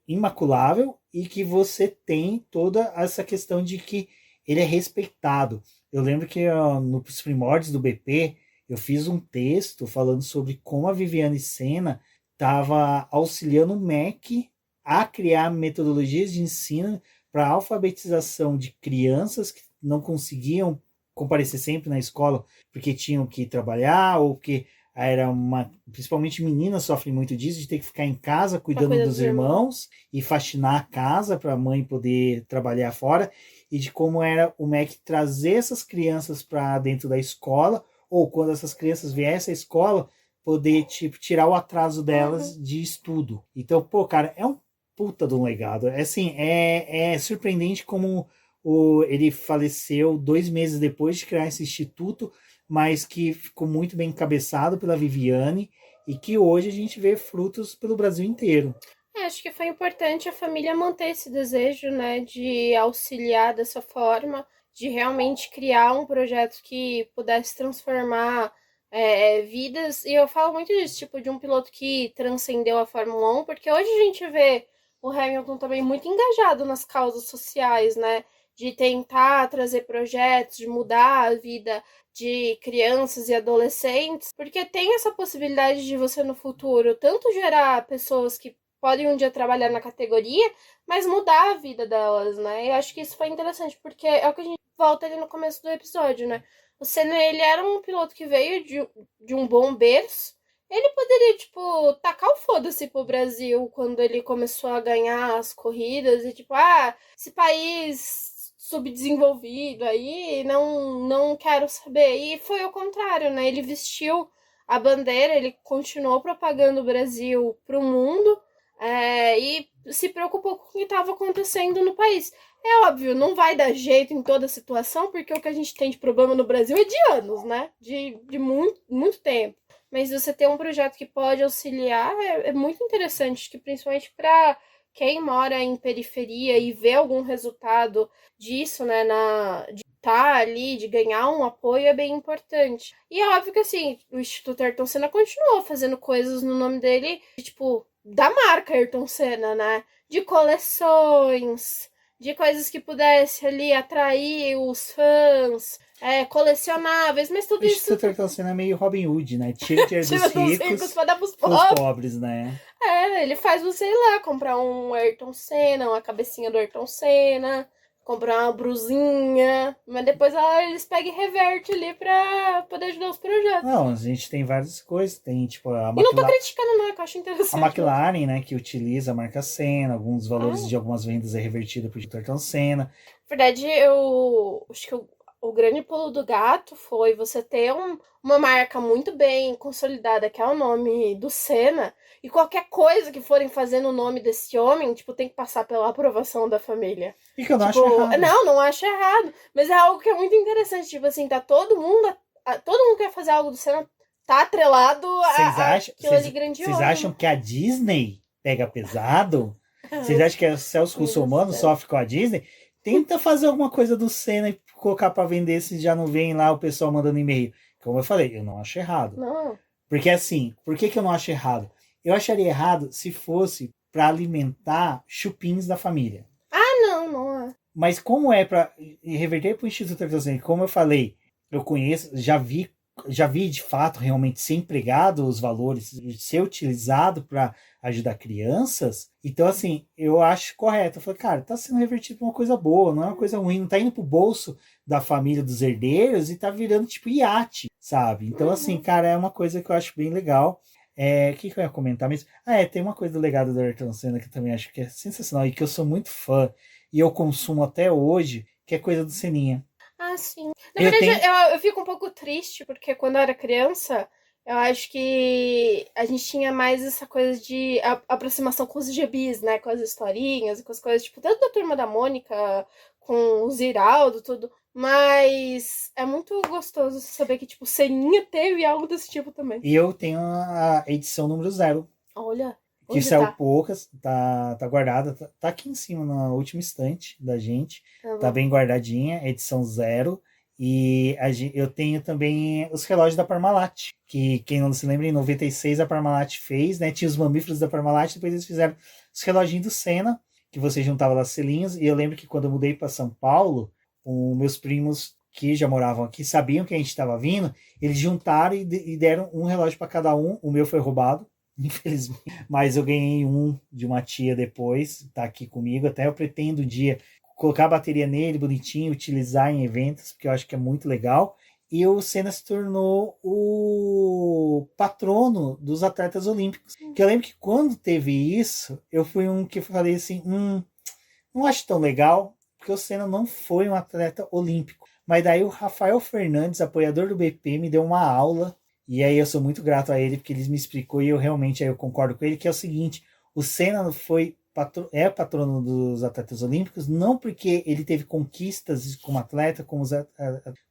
imaculável e que você tem toda essa questão de que ele é respeitado. Eu lembro que nos primórdios do BP, eu fiz um texto falando sobre como a Viviane Senna estava auxiliando o MEC a criar metodologias de ensino para alfabetização de crianças que não conseguiam comparecer sempre na escola porque tinham que trabalhar ou porque principalmente meninas sofrem muito disso, de ter que ficar em casa cuidando dos irmãos e faxinar a casa para a mãe poder trabalhar fora, e de como era o MEC trazer essas crianças para dentro da escola, ou quando essas crianças viessem à escola, poder tirar o atraso delas de estudo. Então, cara, é um puta de um legado. É surpreendente como ele faleceu 2 meses depois de criar esse instituto, mas que ficou muito bem encabeçado pela Viviane e que hoje a gente vê frutos pelo Brasil inteiro. Acho que foi importante a família manter esse desejo, né, de auxiliar dessa forma, de realmente criar um projeto que pudesse transformar vidas. E eu falo muito disso, tipo, de um piloto que transcendeu a Fórmula 1, porque hoje a gente vê o Hamilton também muito engajado nas causas sociais, né, de tentar trazer projetos, de mudar a vida de crianças e adolescentes, porque tem essa possibilidade de você no futuro tanto gerar pessoas que podem um dia trabalhar na categoria, mas mudar a vida delas, né? Eu acho que isso foi interessante, porque é o que a gente volta ali no começo do episódio, né? O Senna, ele era um piloto que veio de um bom berço. Ele poderia, tipo, tacar o foda-se pro Brasil quando ele começou a ganhar as corridas e, tipo, esse país subdesenvolvido aí, não quero saber. E foi ao contrário, né? Ele vestiu a bandeira, ele continuou propagando o Brasil pro mundo, e se preocupou com o que estava acontecendo no país. É óbvio, não vai dar jeito em toda a situação, porque o que a gente tem de problema no Brasil é de anos, né? De muito, muito tempo. Mas você ter um projeto que pode auxiliar é muito interessante, que principalmente para quem mora em periferia e vê algum resultado disso, né, de estar ali, de ganhar um apoio, é bem importante. E é óbvio que, assim, o Instituto Ayrton Senna continuou fazendo coisas no nome dele, tipo, da marca Ayrton Senna, né? De coleções, de coisas que pudesse ali atrair os fãs, colecionáveis, mas tudo O isso Instituto Ayrton Senna é meio Robin Hood, né? Tira o dinheiro tira dos dos ricos pra dar pros pros pobres. pobres, né? Ele faz você ir lá comprar um Ayrton Senna, uma cabecinha do Ayrton Senna, comprar uma brusinha, mas depois eles pegam e revertem ali pra poder ajudar os projetos. Não, a gente tem várias coisas. Tem, tipo, E não tô criticando, não, que eu acho a interessante. McLaren, né, que utiliza a marca Senna, alguns valores Ah. de algumas vendas é revertido pro Ayrton Senna. Na verdade, eu acho que o grande pulo do gato foi você ter uma marca muito bem consolidada, que é o nome do Senna, e qualquer coisa que forem fazer no nome desse homem, tipo, tem que passar pela aprovação da família. E que eu não Tipo, acho errado. não acho errado, mas é algo que é muito interessante, tipo assim, tá todo mundo quer fazer algo do Senna, tá atrelado a aquilo ali grandioso. Vocês acham que a Disney pega pesado? Vocês acham que a Celso Russomano sofre com a Disney? Tenta fazer alguma coisa do Senna e colocar para vender se já não vem lá o pessoal mandando e-mail. Como eu falei, eu não acho errado. Não. Porque assim, por que eu não acho errado? Eu acharia errado se fosse para alimentar chupins da família. Não é. Mas como é para reverter para o Instituto Ayrton Senna, como eu falei, eu conheço, já vi de fato realmente ser empregado os valores, ser utilizado para ajudar crianças. Então, assim, eu acho correto. Eu falei, cara, tá sendo revertido para uma coisa boa, não é uma coisa ruim, não tá indo pro bolso da família dos herdeiros e tá virando tipo iate, sabe? Então, assim, cara, é uma coisa que eu acho bem legal. O que eu ia comentar mesmo? Tem uma coisa do legado do Ayrton Senna que eu também acho que é sensacional e que eu sou muito fã e eu consumo até hoje, que é coisa do Seninha. Sim. Na verdade, eu fico um pouco triste, porque quando eu era criança, eu acho que a gente tinha mais essa coisa de aproximação com os gibis, né? Com as historinhas, com as coisas, tipo, tanto da Turma da Mônica, com o Ziraldo, tudo. Mas é muito gostoso saber que, tipo, Seninha teve algo desse tipo também. E eu tenho a edição número 0. Olha. Que saiu poucas, tá guardada, tá aqui em cima, na última estante da gente. Tá bem guardadinha, edição 0. E eu tenho também os relógios da Parmalat, que quem não se lembra, em 96 a Parmalat fez, né? Tinha os mamíferos da Parmalat, depois eles fizeram os reloginhos do Senna, que você juntava lá selinhos. E eu lembro que quando eu mudei para São Paulo, os meus primos que já moravam aqui sabiam que a gente estava vindo, eles juntaram e deram um relógio para cada um. O meu foi roubado, infelizmente, mas eu ganhei um de uma tia depois, tá aqui comigo, até eu pretendo um dia colocar a bateria nele, bonitinho, utilizar em eventos, porque eu acho que é muito legal. E o Senna se tornou o patrono dos atletas olímpicos. Que eu lembro que quando teve isso, eu fui um que falei assim, não acho tão legal, porque o Senna não foi um atleta olímpico. Mas daí o Rafael Fernandes, apoiador do BP, me deu uma aula. E aí eu sou muito grato a ele, porque ele me explicou, e eu realmente eu concordo com ele, que é o seguinte, o Senna é patrono dos atletas olímpicos, não porque ele teve conquistas como atleta, como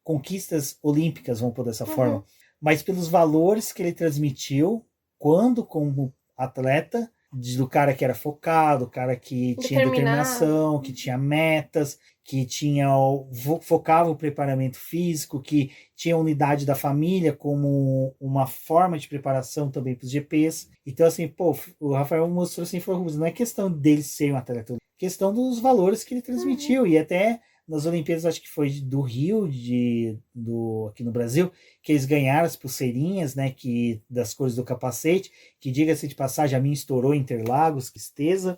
conquistas olímpicas, vamos pôr dessa forma, mas pelos valores que ele transmitiu quando como atleta do cara que era focado, o cara que tinha determinação, que tinha metas, que focava o preparamento físico, que tinha a unidade da família como uma forma de preparação também para os GPs. Então, assim, pô, o Rafael mostrou assim, não é questão dele ser um atleta, é questão dos valores que ele transmitiu. E até nas Olimpíadas, acho que foi do Rio, aqui no Brasil, que eles ganharam as pulseirinhas, né, das cores do capacete, que, diga-se de passagem, a minha estourou em Interlagos, que esteza.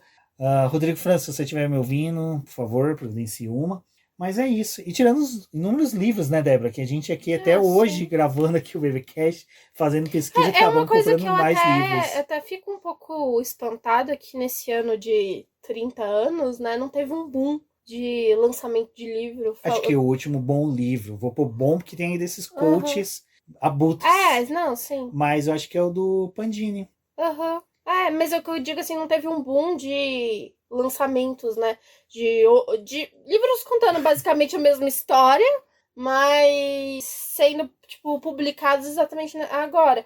Rodrigo França, se você estiver me ouvindo, por favor, providencie uma. Mas é isso. E tirando os inúmeros livros, né, Débora? Que a gente aqui até hoje, gravando aqui o BBcast, fazendo pesquisa, acabamos comprando mais livros. Eu até fico um pouco espantada que nesse ano de 30 anos, né, não teve um boom de lançamento de livro. Acho que o último bom livro, vou pôr bom porque tem aí desses coaches abutres. Não, sim. Mas eu acho que é o do Pandini. Mas é o que eu digo, assim, não teve um boom de lançamentos, né? De livros contando basicamente a mesma história, mas sendo, tipo, publicados exatamente agora.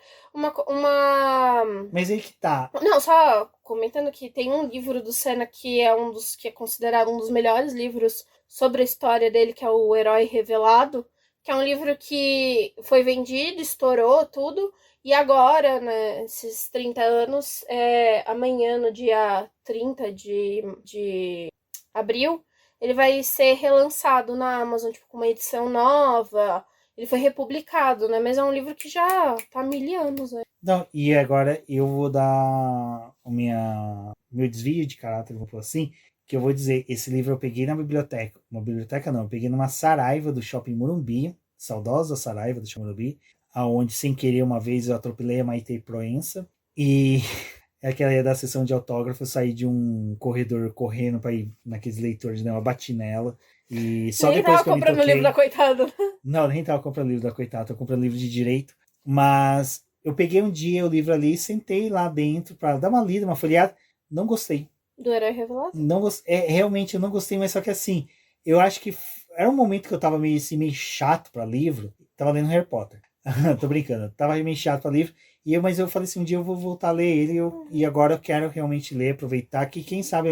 Mas aí que tá. Não, só comentando que tem um livro do Senna que é considerado um dos melhores livros sobre a história dele, que é o Herói Revelado, que é um livro que foi vendido, estourou tudo, e agora, né, esses 30 anos, amanhã, no dia 30 de abril, ele vai ser relançado na Amazon, tipo, com uma edição nova. Ele foi republicado, né? Mas é um livro que já tá há 1000 anos, né? Não, e agora eu vou dar o meu desvio de caráter, vou falar assim, que eu vou dizer, esse livro eu peguei na biblioteca. Uma biblioteca não, eu peguei numa Saraiva do Shopping Morumbi, saudosa Saraiva do Shopping Morumbi, aonde sem querer uma vez eu atropelei a Maitê Proença, e aquela ia da sessão de autógrafo, eu saí de um corredor correndo para ir naqueles leitores, né, eu bati nela, e só nem depois tava que eu me comprando o livro da coitada. Não, nem tava comprando livro da coitada, tô comprando livro de direito, mas eu peguei um dia o livro ali, sentei lá dentro para dar uma lida, uma folheada, não gostei. Do Herói Revelado? Não realmente eu não gostei, mas só que assim, eu acho que era um momento que eu tava meio chato para livro, tava lendo Harry Potter. Tô brincando, tava meio chato para livro, mas eu falei assim, um dia eu vou voltar a ler ele, e agora eu quero realmente ler, aproveitar que quem sabe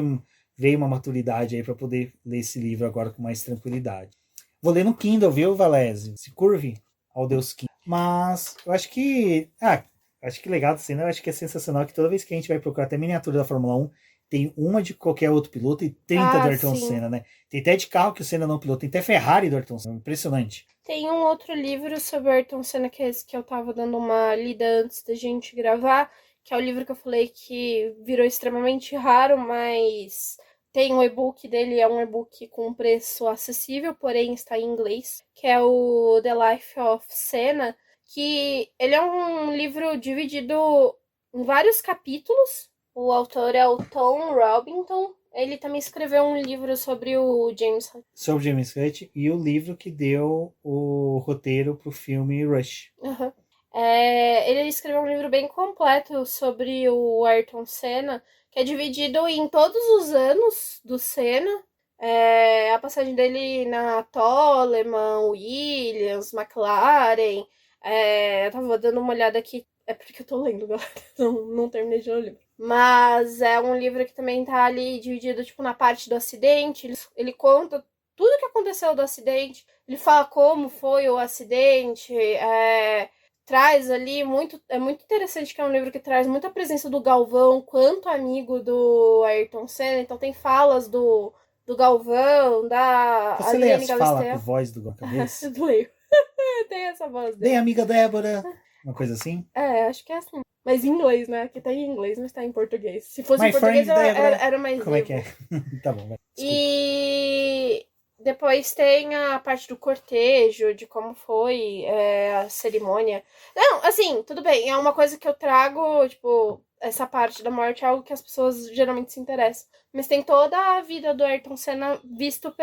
veio uma maturidade aí para poder ler esse livro agora com mais tranquilidade. Vou ler no Kindle, viu, Valese? Se curve ao Deus Kindle. Mas eu acho que legal do Senna, eu acho que é sensacional que toda vez que a gente vai procurar até miniatura da Fórmula 1, tem uma de qualquer outro piloto e 30 do Ayrton Senna, né? Tem até de carro que o Senna não pilota, tem até Ferrari do Ayrton Senna, impressionante. Tem um outro livro sobre o Ayrton Senna que é esse que eu tava dando uma lida antes da gente gravar, que é o livro que eu falei que virou extremamente raro, mas tem um e-book dele, é um e-book com preço acessível, porém está em inglês, que é o The Life of Senna, que ele é um livro dividido em vários capítulos. O autor é o Tom Robinson. Ele também escreveu um livro sobre o James Hutt. Sobre James Hutt, e o livro que deu o roteiro pro filme Rush. Ele escreveu um livro bem completo sobre o Ayrton Senna, que é dividido em todos os anos do Senna. A passagem dele na Toleman, Williams, McLaren. Eu tava dando uma olhada aqui. É porque eu tô lendo, galera. Não terminei de ler o livro. Mas é um livro que também tá ali dividido, tipo, na parte do acidente. Ele conta tudo que aconteceu do acidente. Ele fala como foi o acidente. Traz ali é muito interessante, que é um livro que traz muita presença do Galvão quanto amigo do Ayrton Senna. Então tem falas do Galvão, da Você lê as falas com voz do cabeça? Leio. Tem essa voz dele. Bem, amiga Débora. Uma coisa assim? Acho que é assim. Mas em inglês, né? Aqui tá em inglês, mas tá em português. Se fosse em português, era mais Como é que é? Tá bom, vai. E depois tem a parte do cortejo, de como foi a cerimônia. Não, assim, tudo bem. É uma coisa que eu trago, tipo, essa parte da morte é algo que as pessoas geralmente se interessam. Mas tem toda a vida do Ayrton Senna visto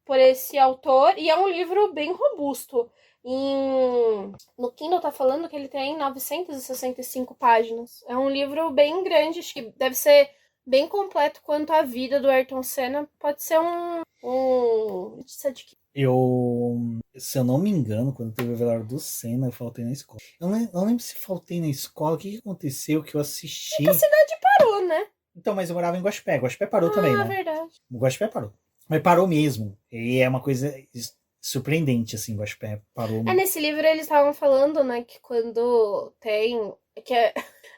por esse autor. E é um livro bem robusto. No Kindle tá falando que ele tem 965 páginas. É um livro bem grande, acho que deve ser bem completo quanto a vida do Ayrton Senna. Pode ser se eu não me engano, quando teve o velório do Senna, eu faltei na escola. Eu não lembro se faltei na escola. O que aconteceu que eu assisti? A cidade Então, mas eu morava em Guaxupé. Guaxupé parou também, né? Verdade. O Guaxupé parou. Mas parou mesmo. E é uma coisa surpreendente, assim, o Guaxupé parou. Nesse livro eles estavam falando, né, que quando tem... Que é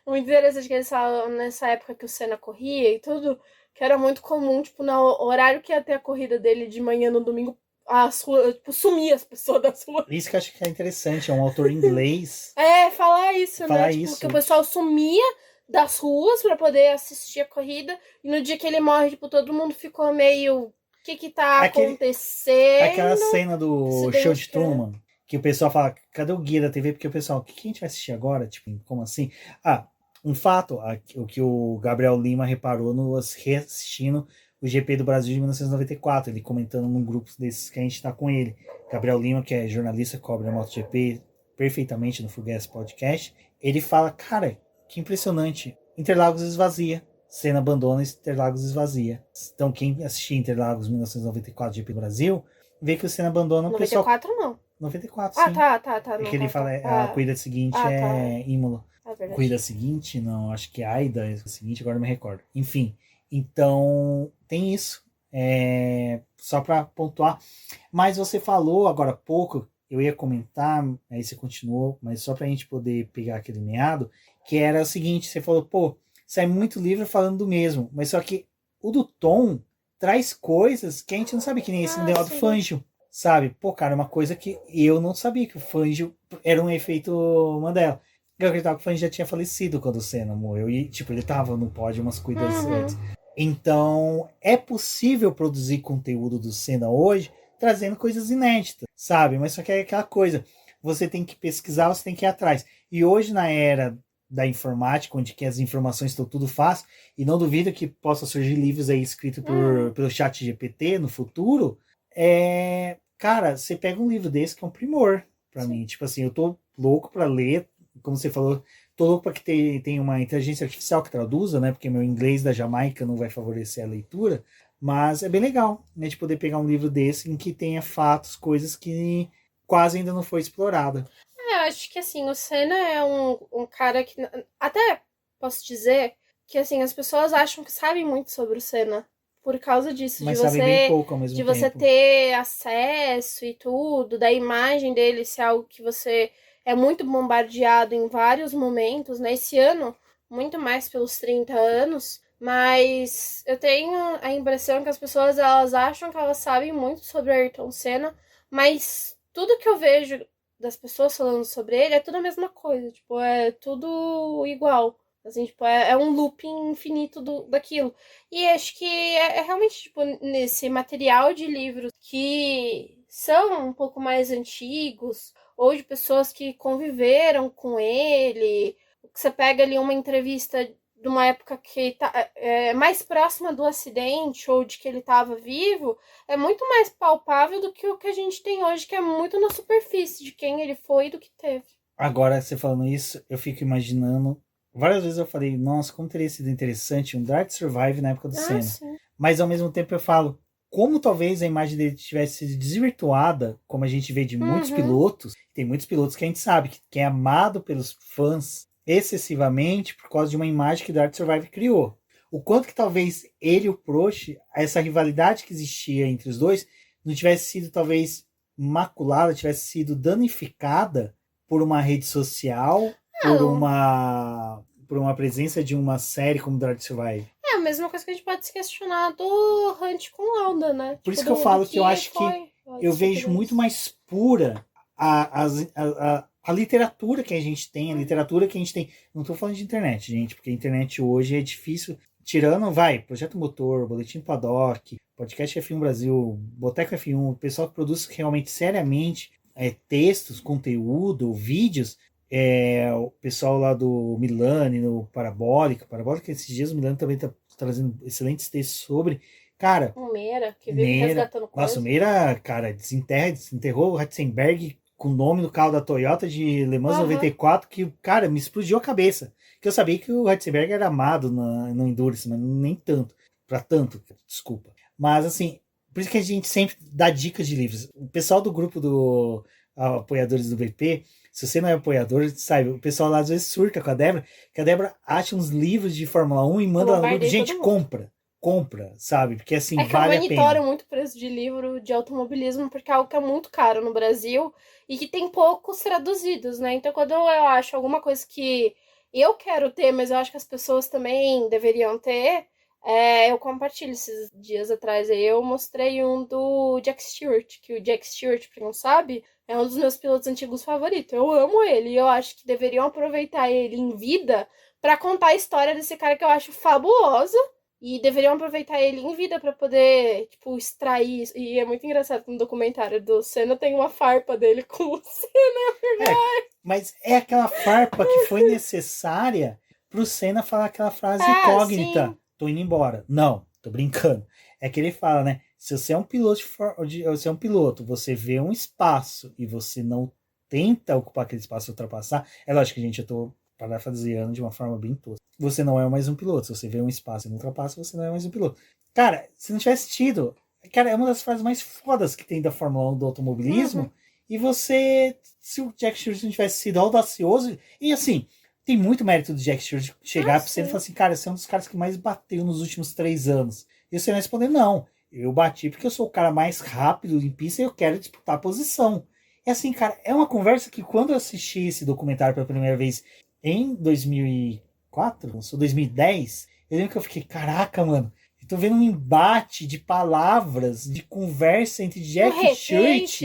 muito interessante que eles falam nessa época que o Senna corria e tudo, que era muito comum, tipo, no horário que ia ter a corrida dele de manhã no domingo, as ruas, tipo, sumia as pessoas das ruas. Isso que eu acho que é interessante, é um autor inglês. Falar isso, Falar né? Tipo, isso. que o pessoal sumia das ruas pra poder assistir a corrida, e no dia que ele morre, tipo, todo mundo ficou meio... O que tá acontecendo? Aquela cena do show de Acidente, Truman, que o pessoal fala, cadê o guia da TV? Porque o pessoal, o que a gente vai assistir agora? Tipo, como assim? Um fato, o que o Gabriel Lima reparou no reassistindo o GP do Brasil de 1994, ele comentando num grupo desses que a gente tá com ele. Gabriel Lima, que é jornalista, cobre a MotoGP perfeitamente no Fugues Podcast, ele fala, cara, que impressionante, Interlagos esvazia, Senna abandona, Interlagos esvazia. Então quem assistia Interlagos 1994 GP Brasil, vê que o Senna abandona o 94 pessoal... não. 94, sim. Tá. É que ele fala, a corrida seguinte é Imola. Corrida seguinte, não, acho que Aida é a seguinte, agora não me recordo. Enfim, então tem isso. Só para pontuar. Mas você falou agora há pouco, eu ia comentar, aí você continuou, mas só para a gente poder pegar aquele meado, que era o seguinte, você falou, pô, sai muito livro falando do mesmo, mas só que o do Tom traz coisas que a gente não sabe, que nem esse negócio do Fangio, sabe? Pô, cara, uma coisa que eu não sabia, que o Fangio era um efeito Mandela. Eu acreditava que o Fangio já tinha falecido quando o Senna morreu, e tipo, ele tava no pódio umas corridas antes. Então, é possível produzir conteúdo do Senna hoje, trazendo coisas inéditas, sabe? Mas só que é aquela coisa, você tem que pesquisar, você tem que ir atrás. E hoje, na era da informática, onde que as informações estão tudo fácil, e não duvido que possa surgir livros aí escritos pelo chat GPT no futuro, cara, você pega um livro desse que é um primor pra mim. Tipo assim, eu tô louco pra ler, como você falou, tô louco pra que tenha uma inteligência artificial que traduza, né? Porque meu inglês da Jamaica não vai favorecer a leitura, mas é bem legal, né, de poder pegar um livro desse em que tenha fatos, coisas que quase ainda não foi explorada. Eu acho que, assim, o Senna é um cara que... Até posso dizer que, assim, as pessoas acham que sabem muito sobre o Senna por causa disso. Mas sabem bem pouco ao mesmo tempo. De você ter acesso e tudo, da imagem dele ser algo que você é muito bombardeado em vários momentos, né? Esse ano, muito mais pelos 30 anos. Mas eu tenho a impressão que as pessoas, elas acham que elas sabem muito sobre Ayrton Senna, mas tudo que eu vejo das pessoas falando sobre ele é tudo a mesma coisa, tipo, é tudo igual. Assim, tipo, é um looping infinito daquilo. E acho que é realmente, tipo, nesse material de livros que são um pouco mais antigos, ou de pessoas que conviveram com ele. Você pega ali uma entrevista de uma época que é mais próxima do acidente, ou de que ele estava vivo, é muito mais palpável do que o que a gente tem hoje, que é muito na superfície de quem ele foi e do que teve. Agora, você falando isso, eu fico imaginando. Várias vezes eu falei, nossa, como teria sido interessante um Drive to Survive na época do Senna. Sim. Mas ao mesmo tempo eu falo, como talvez a imagem dele tivesse sido desvirtuada, como a gente vê de muitos pilotos. Tem muitos pilotos que a gente sabe que é amado pelos fãs excessivamente por causa de uma imagem que Drive to Survive criou. O quanto que talvez ele e o Prost, essa rivalidade que existia entre os dois, não tivesse sido talvez maculada, tivesse sido danificada por uma rede social, por uma presença de uma série como Drive to Survive. É a mesma coisa que a gente pode se questionar do Hunt com Lauda, né? Por isso que eu falo que eu acho que eu vejo muito mais pura a literatura que a gente tem, Não estou falando de internet, gente, porque a internet hoje é difícil. Tirando, Projeto Motor, Boletim Paddock, Podcast F1 Brasil, Boteco F1, o pessoal que produz realmente seriamente textos, conteúdo, vídeos, o pessoal lá do Milani, no Parabólica, esses dias o Milani também está trazendo excelentes textos sobre, cara... O Meira, que vive resgatando coisas. Nossa, o Meira, cara, desenterrou o Ratzenberg com o nome do carro da Toyota de Le Mans 94, que, cara, me explodiu a cabeça. Que eu sabia que o Ratzenberg era amado no Endurance, mas nem tanto. Pra tanto, desculpa. Mas, assim, por isso que a gente sempre dá dicas de livros. O pessoal do grupo do apoiadores do BP, se você não é apoiador, sabe, o pessoal lá às vezes surta com a Débora, que a Débora acha uns livros de Fórmula 1 e manda lá no grupo, gente, compra, sabe? Porque assim, é que vale eu a monitoro pena. muito o preço de livro de automobilismo, porque é algo que é muito caro no Brasil e que tem poucos traduzidos, né? Então, quando eu acho alguma coisa que eu quero ter, mas eu acho que as pessoas também deveriam ter, eu compartilho. Esses dias atrás aí eu mostrei um do Jack Stewart, que o Jack Stewart, pra quem não sabe, é um dos meus pilotos antigos favoritos. Eu amo ele e eu acho que deveriam aproveitar ele em vida pra contar a história desse cara que eu acho fabulosa. E deveriam aproveitar ele em vida pra poder, tipo, extrair. E é muito engraçado que no documentário do Senna tem uma farpa dele com o É, mas é aquela farpa que foi necessária pro Senna falar aquela frase sim. incógnita, tô indo embora. Não, tô brincando. É que ele fala, né? Se você é um piloto, você é um piloto, você vê um espaço e você não tenta ocupar aquele espaço e ultrapassar, é lógico que, gente, eu tô parafraseando de uma forma bem tosca. Você não é mais um piloto. Se você vê um espaço e não ultrapassa, você não é mais um piloto. Cara, se não tivesse tido. Cara, é uma das frases mais fodas que tem da Fórmula 1 do automobilismo. E você. Se o Jack Stewart não tivesse sido audacioso. E assim, tem muito mérito do Jack Stewart chegar pra você e falar assim: cara, você é um dos caras que mais bateu nos últimos 3 anos. E você vai responder: não. Eu bati porque eu sou o cara mais rápido em pista e eu quero disputar a posição. É assim, cara, é uma conversa que quando eu assisti esse documentário pela primeira vez em 2004, ou 2010, eu lembro que eu fiquei, caraca, mano, eu tô vendo um embate de palavras, de conversa entre Jack Stewart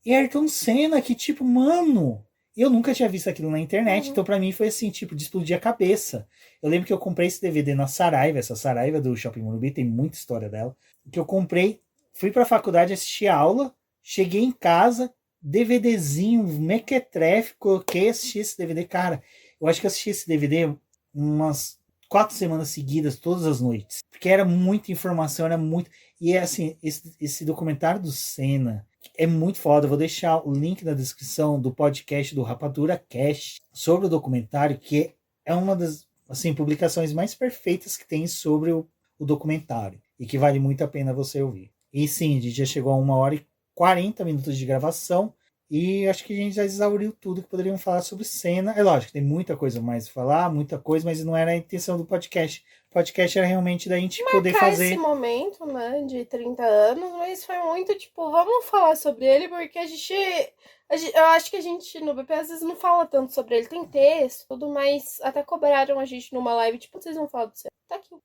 e Ayrton Senna, que tipo, mano, eu nunca tinha visto aquilo na internet, então pra mim foi assim, tipo, de explodir a cabeça. Eu lembro que eu comprei esse DVD na Saraiva, essa Saraiva do Shopping Morumbi, tem muita história dela, que eu comprei, fui pra faculdade assistir a aula, cheguei em casa, DVDzinho, mequetrefe, coloquei, assisti esse DVD, cara, eu acho que eu assisti esse DVD umas 4 semanas seguidas, todas as noites. Porque era muita informação, era muito. E é assim, esse documentário do Senna é muito foda. Eu vou deixar o link na descrição do podcast do Rapadura Cast sobre o documentário, que é uma das assim, publicações mais perfeitas que tem sobre o documentário. E que vale muito a pena você ouvir. E sim, a gente já chegou a 1 hora e 40 minutos de gravação. E acho que a gente já exauriu tudo que poderíamos falar sobre Senna. É lógico, tem muita coisa mais a falar, muita coisa, mas não era a intenção do podcast. O podcast era realmente da gente poder fazer esse momento, né, de 30 anos, mas foi muito tipo, vamos falar sobre ele, porque eu acho que a gente no BP às vezes não fala tanto sobre ele, tem texto, tudo, mas até cobraram a gente numa live, tipo, vocês vão falar do Senna. Tá aqui.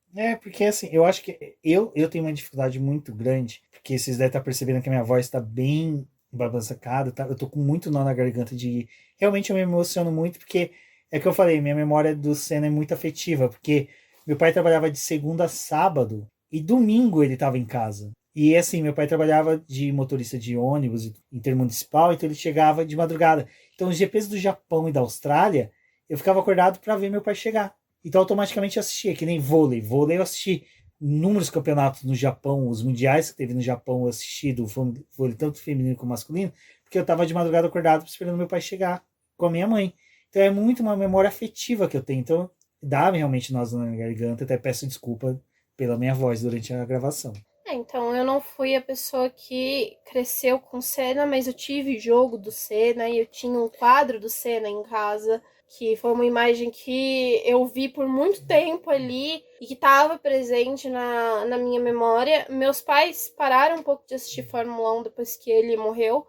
Porque assim, eu acho que eu tenho uma dificuldade muito grande, porque vocês devem estar percebendo que a minha voz está bem balançada, tá? Eu tô com muito nó na garganta de. Realmente eu me emociono muito, porque é o que eu falei, minha memória do Senna é muito afetiva, porque meu pai trabalhava de segunda a sábado e domingo ele estava em casa. E assim, meu pai trabalhava de motorista de ônibus intermunicipal, então ele chegava de madrugada. Então os GPs do Japão e da Austrália, eu ficava acordado para ver meu pai chegar. Então automaticamente eu assistia, que nem vôlei. Vôlei eu assisti inúmeros campeonatos no Japão, os mundiais que teve no Japão, eu assisti do vôlei tanto feminino como masculino, porque eu estava de madrugada acordado esperando meu pai chegar com a minha mãe. Então é muito uma memória afetiva que eu tenho. Então dá realmente nós na garganta, até peço desculpa pela minha voz durante a gravação. Então, eu não fui a pessoa que cresceu com Senna, mas eu tive jogo do Senna e eu tinha um quadro do Senna em casa, que foi uma imagem que eu vi por muito tempo ali e que estava presente na minha memória. Meus pais pararam um pouco de assistir Fórmula 1 depois que ele morreu,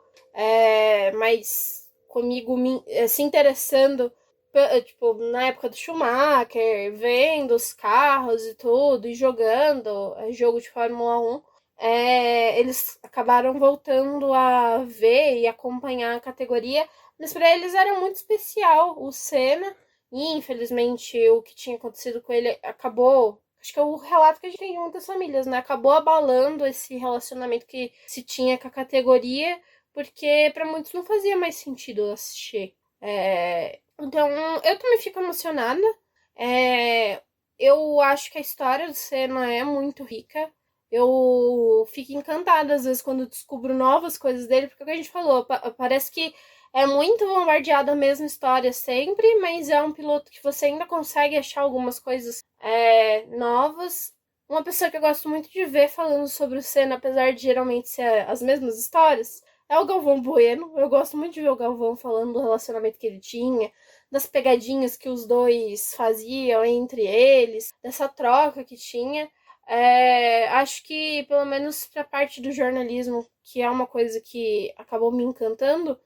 mas comigo se interessando tipo, na época do Schumacher, vendo os carros e tudo, e jogando jogo de Fórmula 1, eles acabaram voltando a ver e acompanhar a categoria, mas para eles era muito especial o Senna, e infelizmente o que tinha acontecido com ele acabou. Acho que é o relato que a gente tem de muitas famílias, né? Acabou abalando esse relacionamento que se tinha com a categoria, porque para muitos não fazia mais sentido assistir. Então, eu também fico emocionada. Eu acho que a história do Senna é muito rica. Eu fico encantada, às vezes, quando descubro novas coisas dele, porque é o que a gente falou, parece que é muito bombardeado a mesma história sempre, mas é um piloto que você ainda consegue achar algumas coisas novas. Uma pessoa que eu gosto muito de ver falando sobre o Senna, apesar de geralmente ser as mesmas histórias, é o Galvão Bueno. Eu gosto muito de ver o Galvão falando do relacionamento que ele tinha, das pegadinhas que os dois faziam entre eles, dessa troca que tinha. Acho que, pelo menos pra parte do jornalismo, que é uma coisa que acabou me encantando,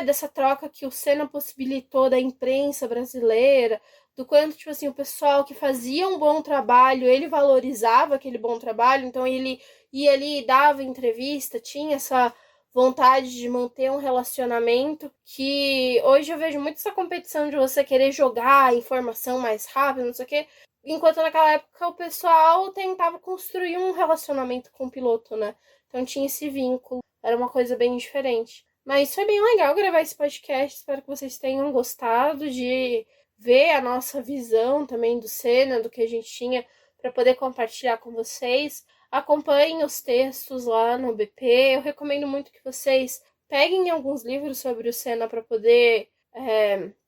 dessa troca que o Senna possibilitou da imprensa brasileira, do quanto, tipo assim, o pessoal que fazia um bom trabalho, ele valorizava aquele bom trabalho, então ele ia ali, dava entrevista, tinha essa vontade de manter um relacionamento, que hoje eu vejo muito essa competição de você querer jogar a informação mais rápido, não sei o quê, enquanto naquela época o pessoal tentava construir um relacionamento com o piloto, né? Então tinha esse vínculo, era uma coisa bem diferente. Mas foi bem legal gravar esse podcast, espero que vocês tenham gostado de ver a nossa visão também do Senna, do que a gente tinha para poder compartilhar com vocês. Acompanhem os textos lá no BP. Eu recomendo muito que vocês peguem alguns livros sobre o Senna para poder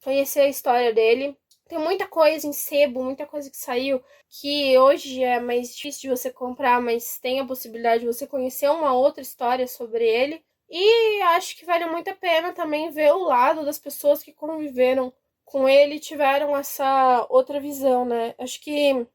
conhecer a história dele. Tem muita coisa em sebo, muita coisa que saiu, que hoje é mais difícil de você comprar, mas tem a possibilidade de você conhecer uma outra história sobre ele. E acho que vale muito a pena também ver o lado das pessoas que conviveram com ele e tiveram essa outra visão, né? Acho que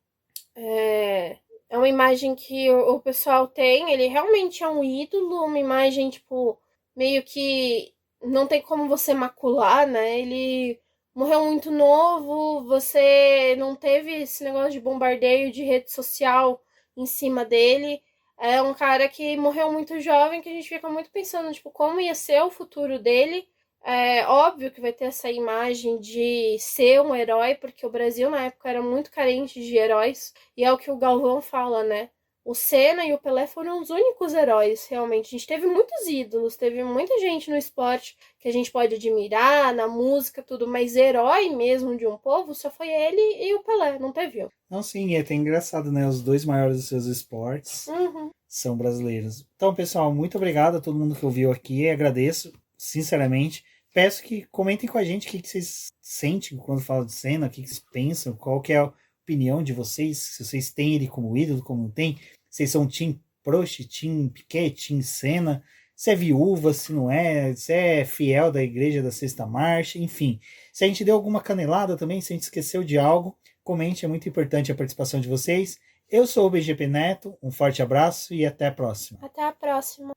é uma imagem que o pessoal tem, ele realmente é um ídolo, uma imagem, tipo, meio que não tem como você macular, né? Ele morreu muito novo, você não teve esse negócio de bombardeio de rede social em cima dele. É um cara que morreu muito jovem, que a gente fica muito pensando, tipo, como ia ser o futuro dele. É óbvio que vai ter essa imagem de ser um herói, porque o Brasil na época era muito carente de heróis, e é o que o Galvão fala, né? O Senna e o Pelé foram os únicos heróis, realmente. A gente teve muitos ídolos, teve muita gente no esporte que a gente pode admirar, na música, tudo, mas herói mesmo de um povo só foi ele e o Pelé, não teve outro. Não, sim, é até engraçado, né? Os dois maiores dos seus esportes são brasileiros. Então, pessoal, muito obrigado a todo mundo que ouviu aqui. Agradeço, sinceramente. Peço que comentem com a gente o que vocês sentem quando falam de Senna, o que vocês pensam, qual que é a opinião de vocês, se vocês têm ele como ídolo, como não tem. Vocês são Team Prost, Team Piquet, Team Senna, se é viúva, se não é, se é fiel da Igreja da Sexta Marcha, enfim. Se a gente deu alguma canelada também, se a gente esqueceu de algo, comente, é muito importante a participação de vocês. Eu sou o BGP Neto, um forte abraço e até a próxima. Até a próxima.